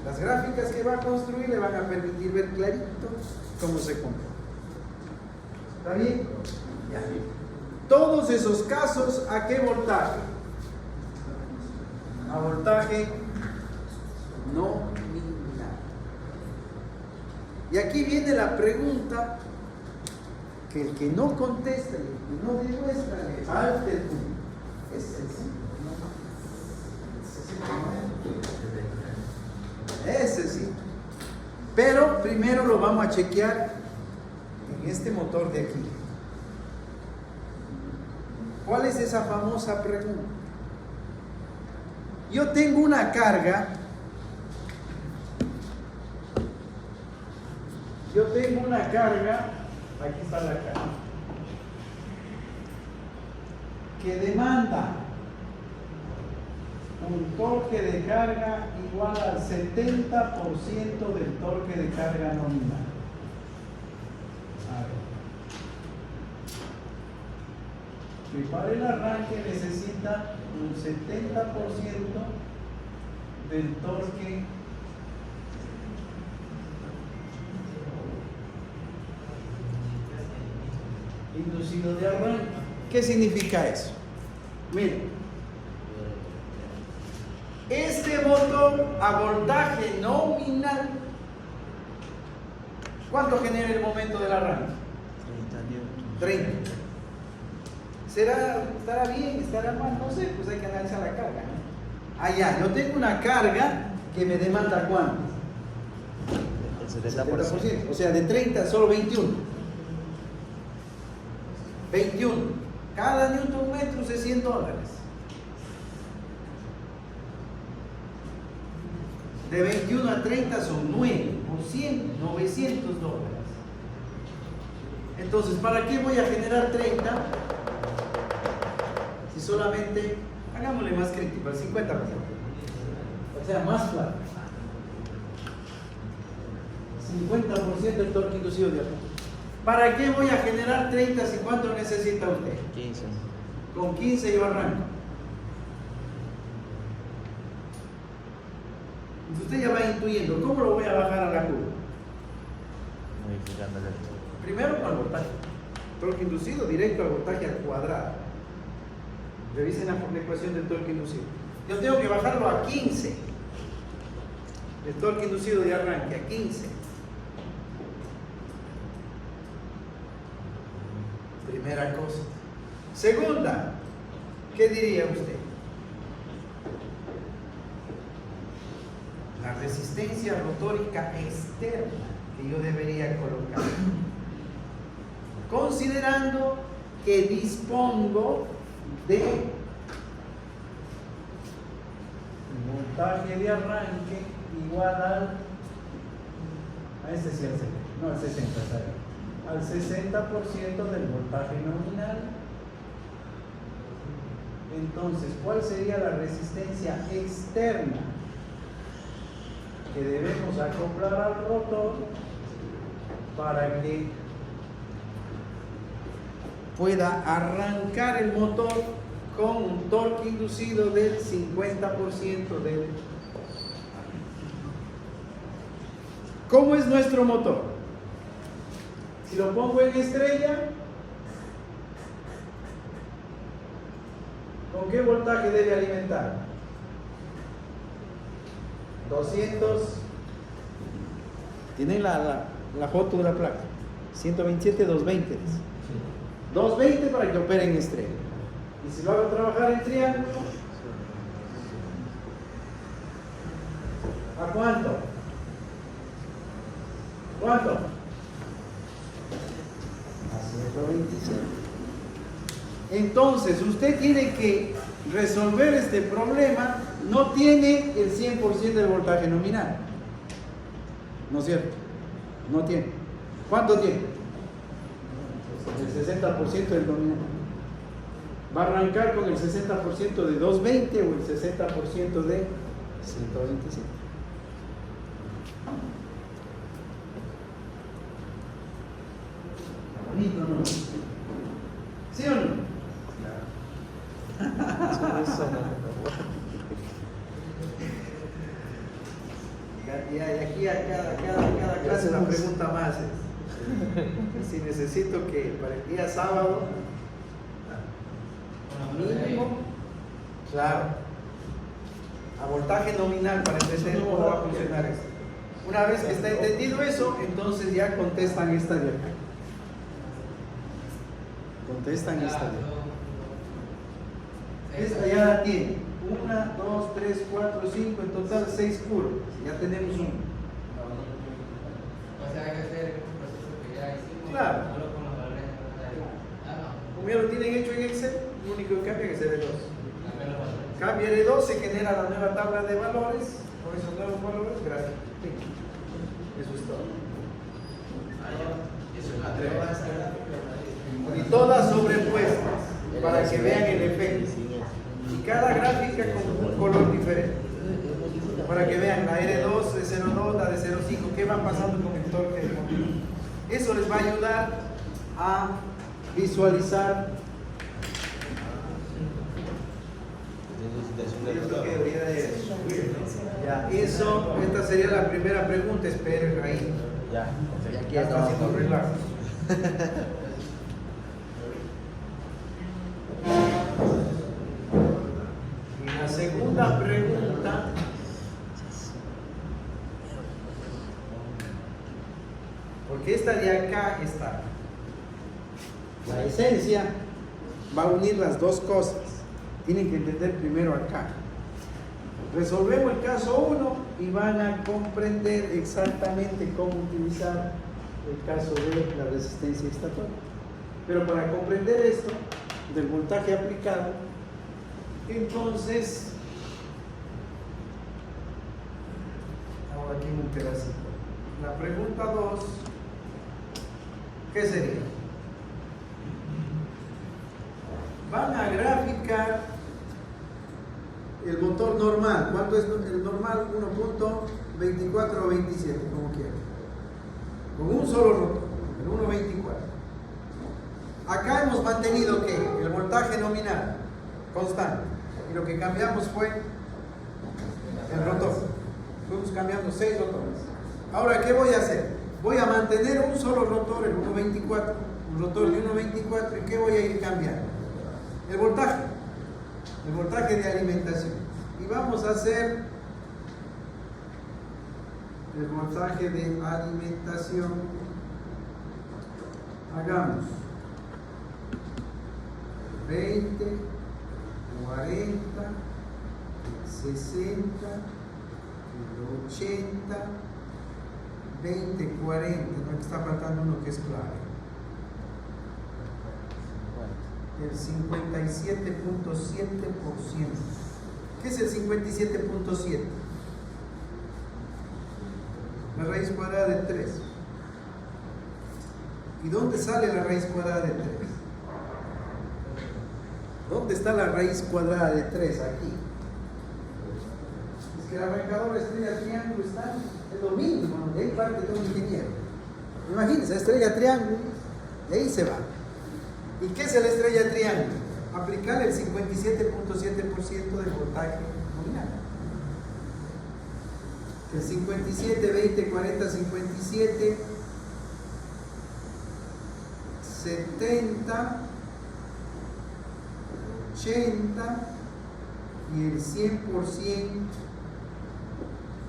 Las gráficas que va a construir le van a permitir ver clarito cómo se comporta. ¿Está bien? Ya. Todos esos casos, ¿a qué voltaje? A voltaje nominal. Y aquí viene la pregunta que el que no contesta y el que no demuestra le falta el punto. Es sencillo, ¿no? Ese sí. Pero primero lo vamos a chequear en este motor de aquí. ¿Cuál es esa famosa pregunta? Yo tengo una carga. Aquí está la carga, que demanda un torque de carga igual al 70% del torque de carga nominal. A ver. Que para el arranque necesita un 70% del torque inducido de arranque. ¿Qué significa eso? Miren, este motor a voltaje nominal, ¿cuánto genera el momento del arranque? 30. ¿Estará bien? ¿Estará mal? No sé, pues hay que analizar la carga, ¿no? Allá, yo tengo una carga que me demanda ¿cuánto? El 70%. O sea, de 30, solo 21. 21. Cada newton metro es $100. De 21 a 30 son 9 por 100, $900. Entonces, ¿para qué voy a generar 30? Si solamente, hagámosle más crítico, el 50%. O sea, más claro. 50% del torque inducido de arranque. ¿Para qué voy a generar 30 si cuánto necesita usted? 15. Con 15 yo arranco. Entonces usted ya va intuyendo, ¿cómo lo voy a bajar a la curva? Modificando el Primero con el voltaje. Torque inducido directo al voltaje al cuadrado. Revisen la ecuación del torque inducido. Yo tengo que bajarlo a 15. El torque inducido de arranque a 15. Primera cosa. Segunda, ¿qué diría usted? La resistencia rotórica externa que yo debería colocar. Considerando que dispongo de voltaje de arranque igual a este sí, al 60, al 60% del voltaje nominal. Entonces, ¿cuál sería la resistencia externa que debemos acoplar al rotor para que pueda arrancar el motor con un torque inducido del 50% del... ¿Cómo es nuestro motor? Si lo pongo en estrella, ¿con qué voltaje debe alimentar? 200. Tienen la foto de la placa. 127, 220. 220 para que opere en estrella. Y si lo hago trabajar en triángulo, ¿a cuánto? ¿Cuánto? A 127. Entonces, usted tiene que resolver este problema. No tiene el 100% del voltaje nominal. ¿No es cierto? No tiene. ¿Cuánto tiene? El 60% del nominal. Va a arrancar con el 60% de 220 o el 60% de 127. Bonito, ¿no? ¿Sí o no? Y aquí a cada clase una pregunta más. Si necesito que para el día sábado mínimo, claro, a voltaje nominal para entender cómo va a funcionar esto. Una vez que está entendido eso, entonces ya contestan esta de acá. Contestan esta de acá. Esta ya la tiene. 1, 2, 3, 4, 5, en total 6 curvas. Ya tenemos uno. O sea, hay que hacer un proceso que ya hicimos. Claro. Solo con los valores necesarios. Como ya lo tienen hecho en Excel, lo único que cambia es el E2. También los valores. Cambia el E2, se genera la nueva tabla de valores. Con esos nuevos valores, gracias. Eso es todo. Eso es atrevo. Y todas sobrepuestas para que vean el efecto. Y cada gráfica con un color diferente. Para que vean la R2 de 0.2, la de 0.5, qué va pasando con el torque del motor. Eso les va a ayudar a visualizar. Esto que debería de subir, ¿no? Ya, eso, esta sería la primera pregunta, esperen ahí. Ya Ya está haciendo relajos. Y la segunda pregunta, porque esta de acá está. La esencia va a unir las dos cosas. Tienen que entender primero acá. Resolvemos el caso 1 y van a comprender exactamente cómo utilizar el caso de la resistencia estatórica. Pero para comprender esto del voltaje aplicado, entonces, ahora aquí un pedacito. La pregunta 2, ¿qué sería? Van a graficar el motor normal. ¿Cuánto es el normal? 1.24 o 27, como quieran. Con un solo rotor, el 1.24. Acá hemos mantenido que el voltaje nominal constante. Y lo que cambiamos fue el rotor. Fuimos cambiando 6 rotores. Ahora, ¿qué voy a hacer? Voy a mantener un solo rotor, el 1.24. Un rotor de 1.24. ¿Y qué voy a ir cambiando? El voltaje de alimentación. Y vamos a hacer el voltaje de alimentación. Hagamos 20, 40, 60, 80, 20, 40, no está faltando uno que es clave. El 57.7%. ¿Qué es el 57.7? La raíz cuadrada de 3. ¿Y dónde sale la raíz cuadrada de 3? ¿Dónde está la raíz cuadrada de 3? Aquí. Es que el arrancador estrella triángulo está en lo mínimo, de ahí parte de un ingeniero. Imagínense, estrella triángulo, de ahí se va. ¿Y qué es la estrella triángulo? Aplicar el 57.7% del voltaje nominal. El 57, 20, 40, 57, 70, 80 y el 100%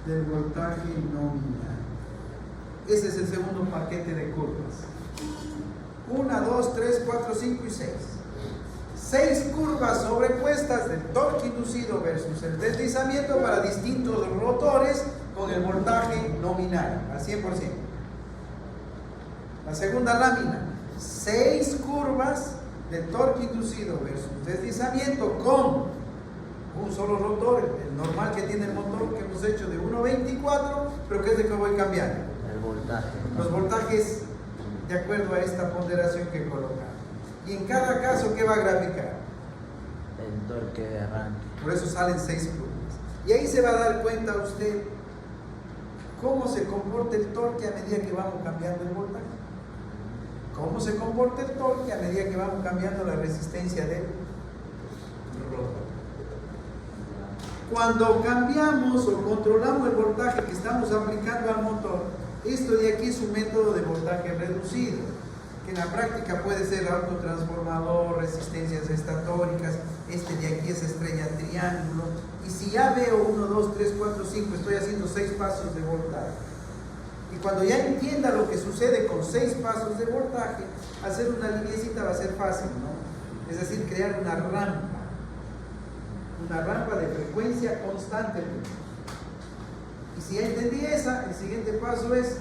del voltaje nominal. Ese es el segundo paquete de curvas. 1, 2, 3, 4, 5 y 6. 6 curvas sobrepuestas del torque inducido versus el deslizamiento para distintos rotores con el voltaje nominal al 100%. La segunda lámina, 6 curvas de torque inducido versus deslizamiento con un solo rotor, el normal que tiene el motor que hemos hecho de 1.24, pero que es de que voy cambiando. El voltaje. Los voltajes de acuerdo a esta ponderación que coloca. Y en cada caso, ¿qué va a graficar? El torque de arranque. Por eso salen 6 curvas. Y ahí se va a dar cuenta usted cómo se comporta el torque a medida que vamos cambiando el voltaje. Cómo se comporta el torque a medida que vamos cambiando la resistencia del rotor. Cuando cambiamos o controlamos el voltaje que estamos aplicando al motor, esto de aquí es un método de voltaje reducido, que en la práctica puede ser autotransformador, resistencias estatóricas, este de aquí es estrella triángulo, y si ya veo 1, 2, 3, 4, 5, estoy haciendo 6 pasos de voltaje. Y cuando ya entienda lo que sucede con 6 pasos de voltaje, hacer una lineecita va a ser fácil, ¿no? Es decir, crear una rampa de frecuencia constante. Y si ya entendí esa, el siguiente paso es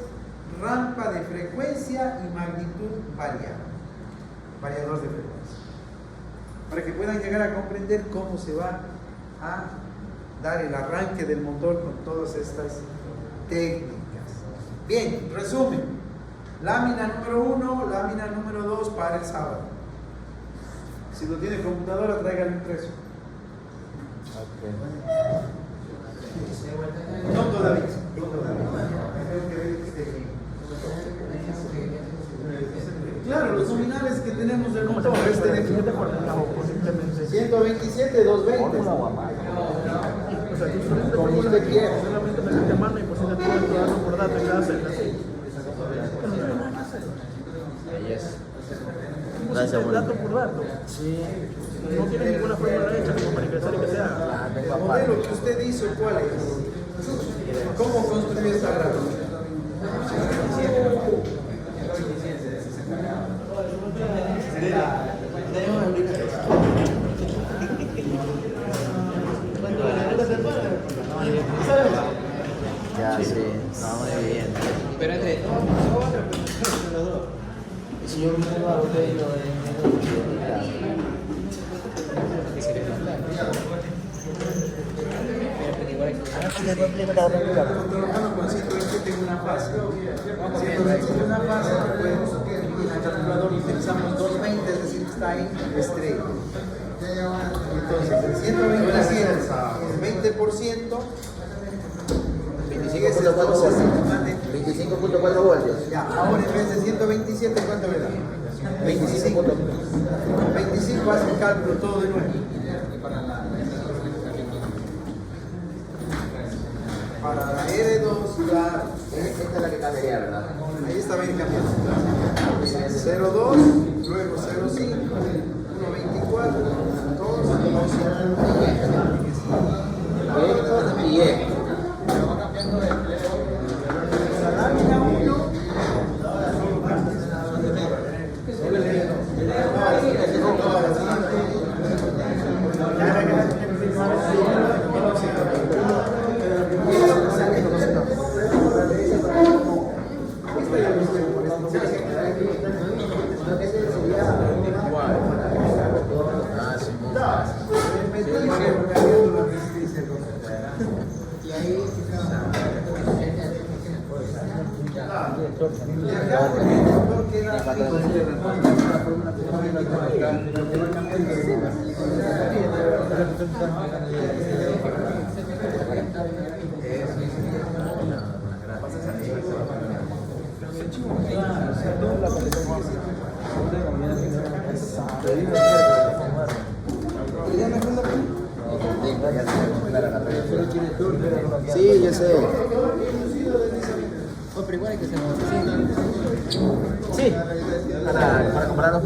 rampa de frecuencia y magnitud variable, variador de frecuencia, para que puedan llegar a comprender cómo se va a dar el arranque del motor con todas estas técnicas. Bien, resumen: lámina número 1, lámina número 2 para el sábado. Si lo tiene computadora, tráigale impreso. No todavía. Tengo que ver que esté bien. Claro, los nominales que tenemos del motor, este de aquí. 127, 220. Como usted quiera. Solamente meterte mano y pusiste todo el dato por dato en cada celda. Ahí es. Pusiste el dato por dato. Sí. No tiene ninguna fórmula hecha como para ingresar y que sea. El modelo que usted hizo, ¿cuál es? ¿Cómo construyó esta gráfica? Ya, sí. No, muy bien. Pero entre si yo me voy a usted y lo de Trabajando con 127 en una fase. 127 en una fase, pues, en el calculador utilizamos 220, es decir, que está en estrella. Entonces, el 127 es 20%. 25.4 voltios. Ya, ahora en vez de 127, ¿cuánto le da? 25. 25 hace el cálculo todo de nuevo. Para la R2, claro. Esta es la que cambiaría, ¿verdad? Ahí está bien cambiando. 0,2, luego 0,5, 1,24, 2, Y esto. motor. Y acá porque el motor queda Sí, ya sé. Pero igual hay que ser Sí, para comprarlo.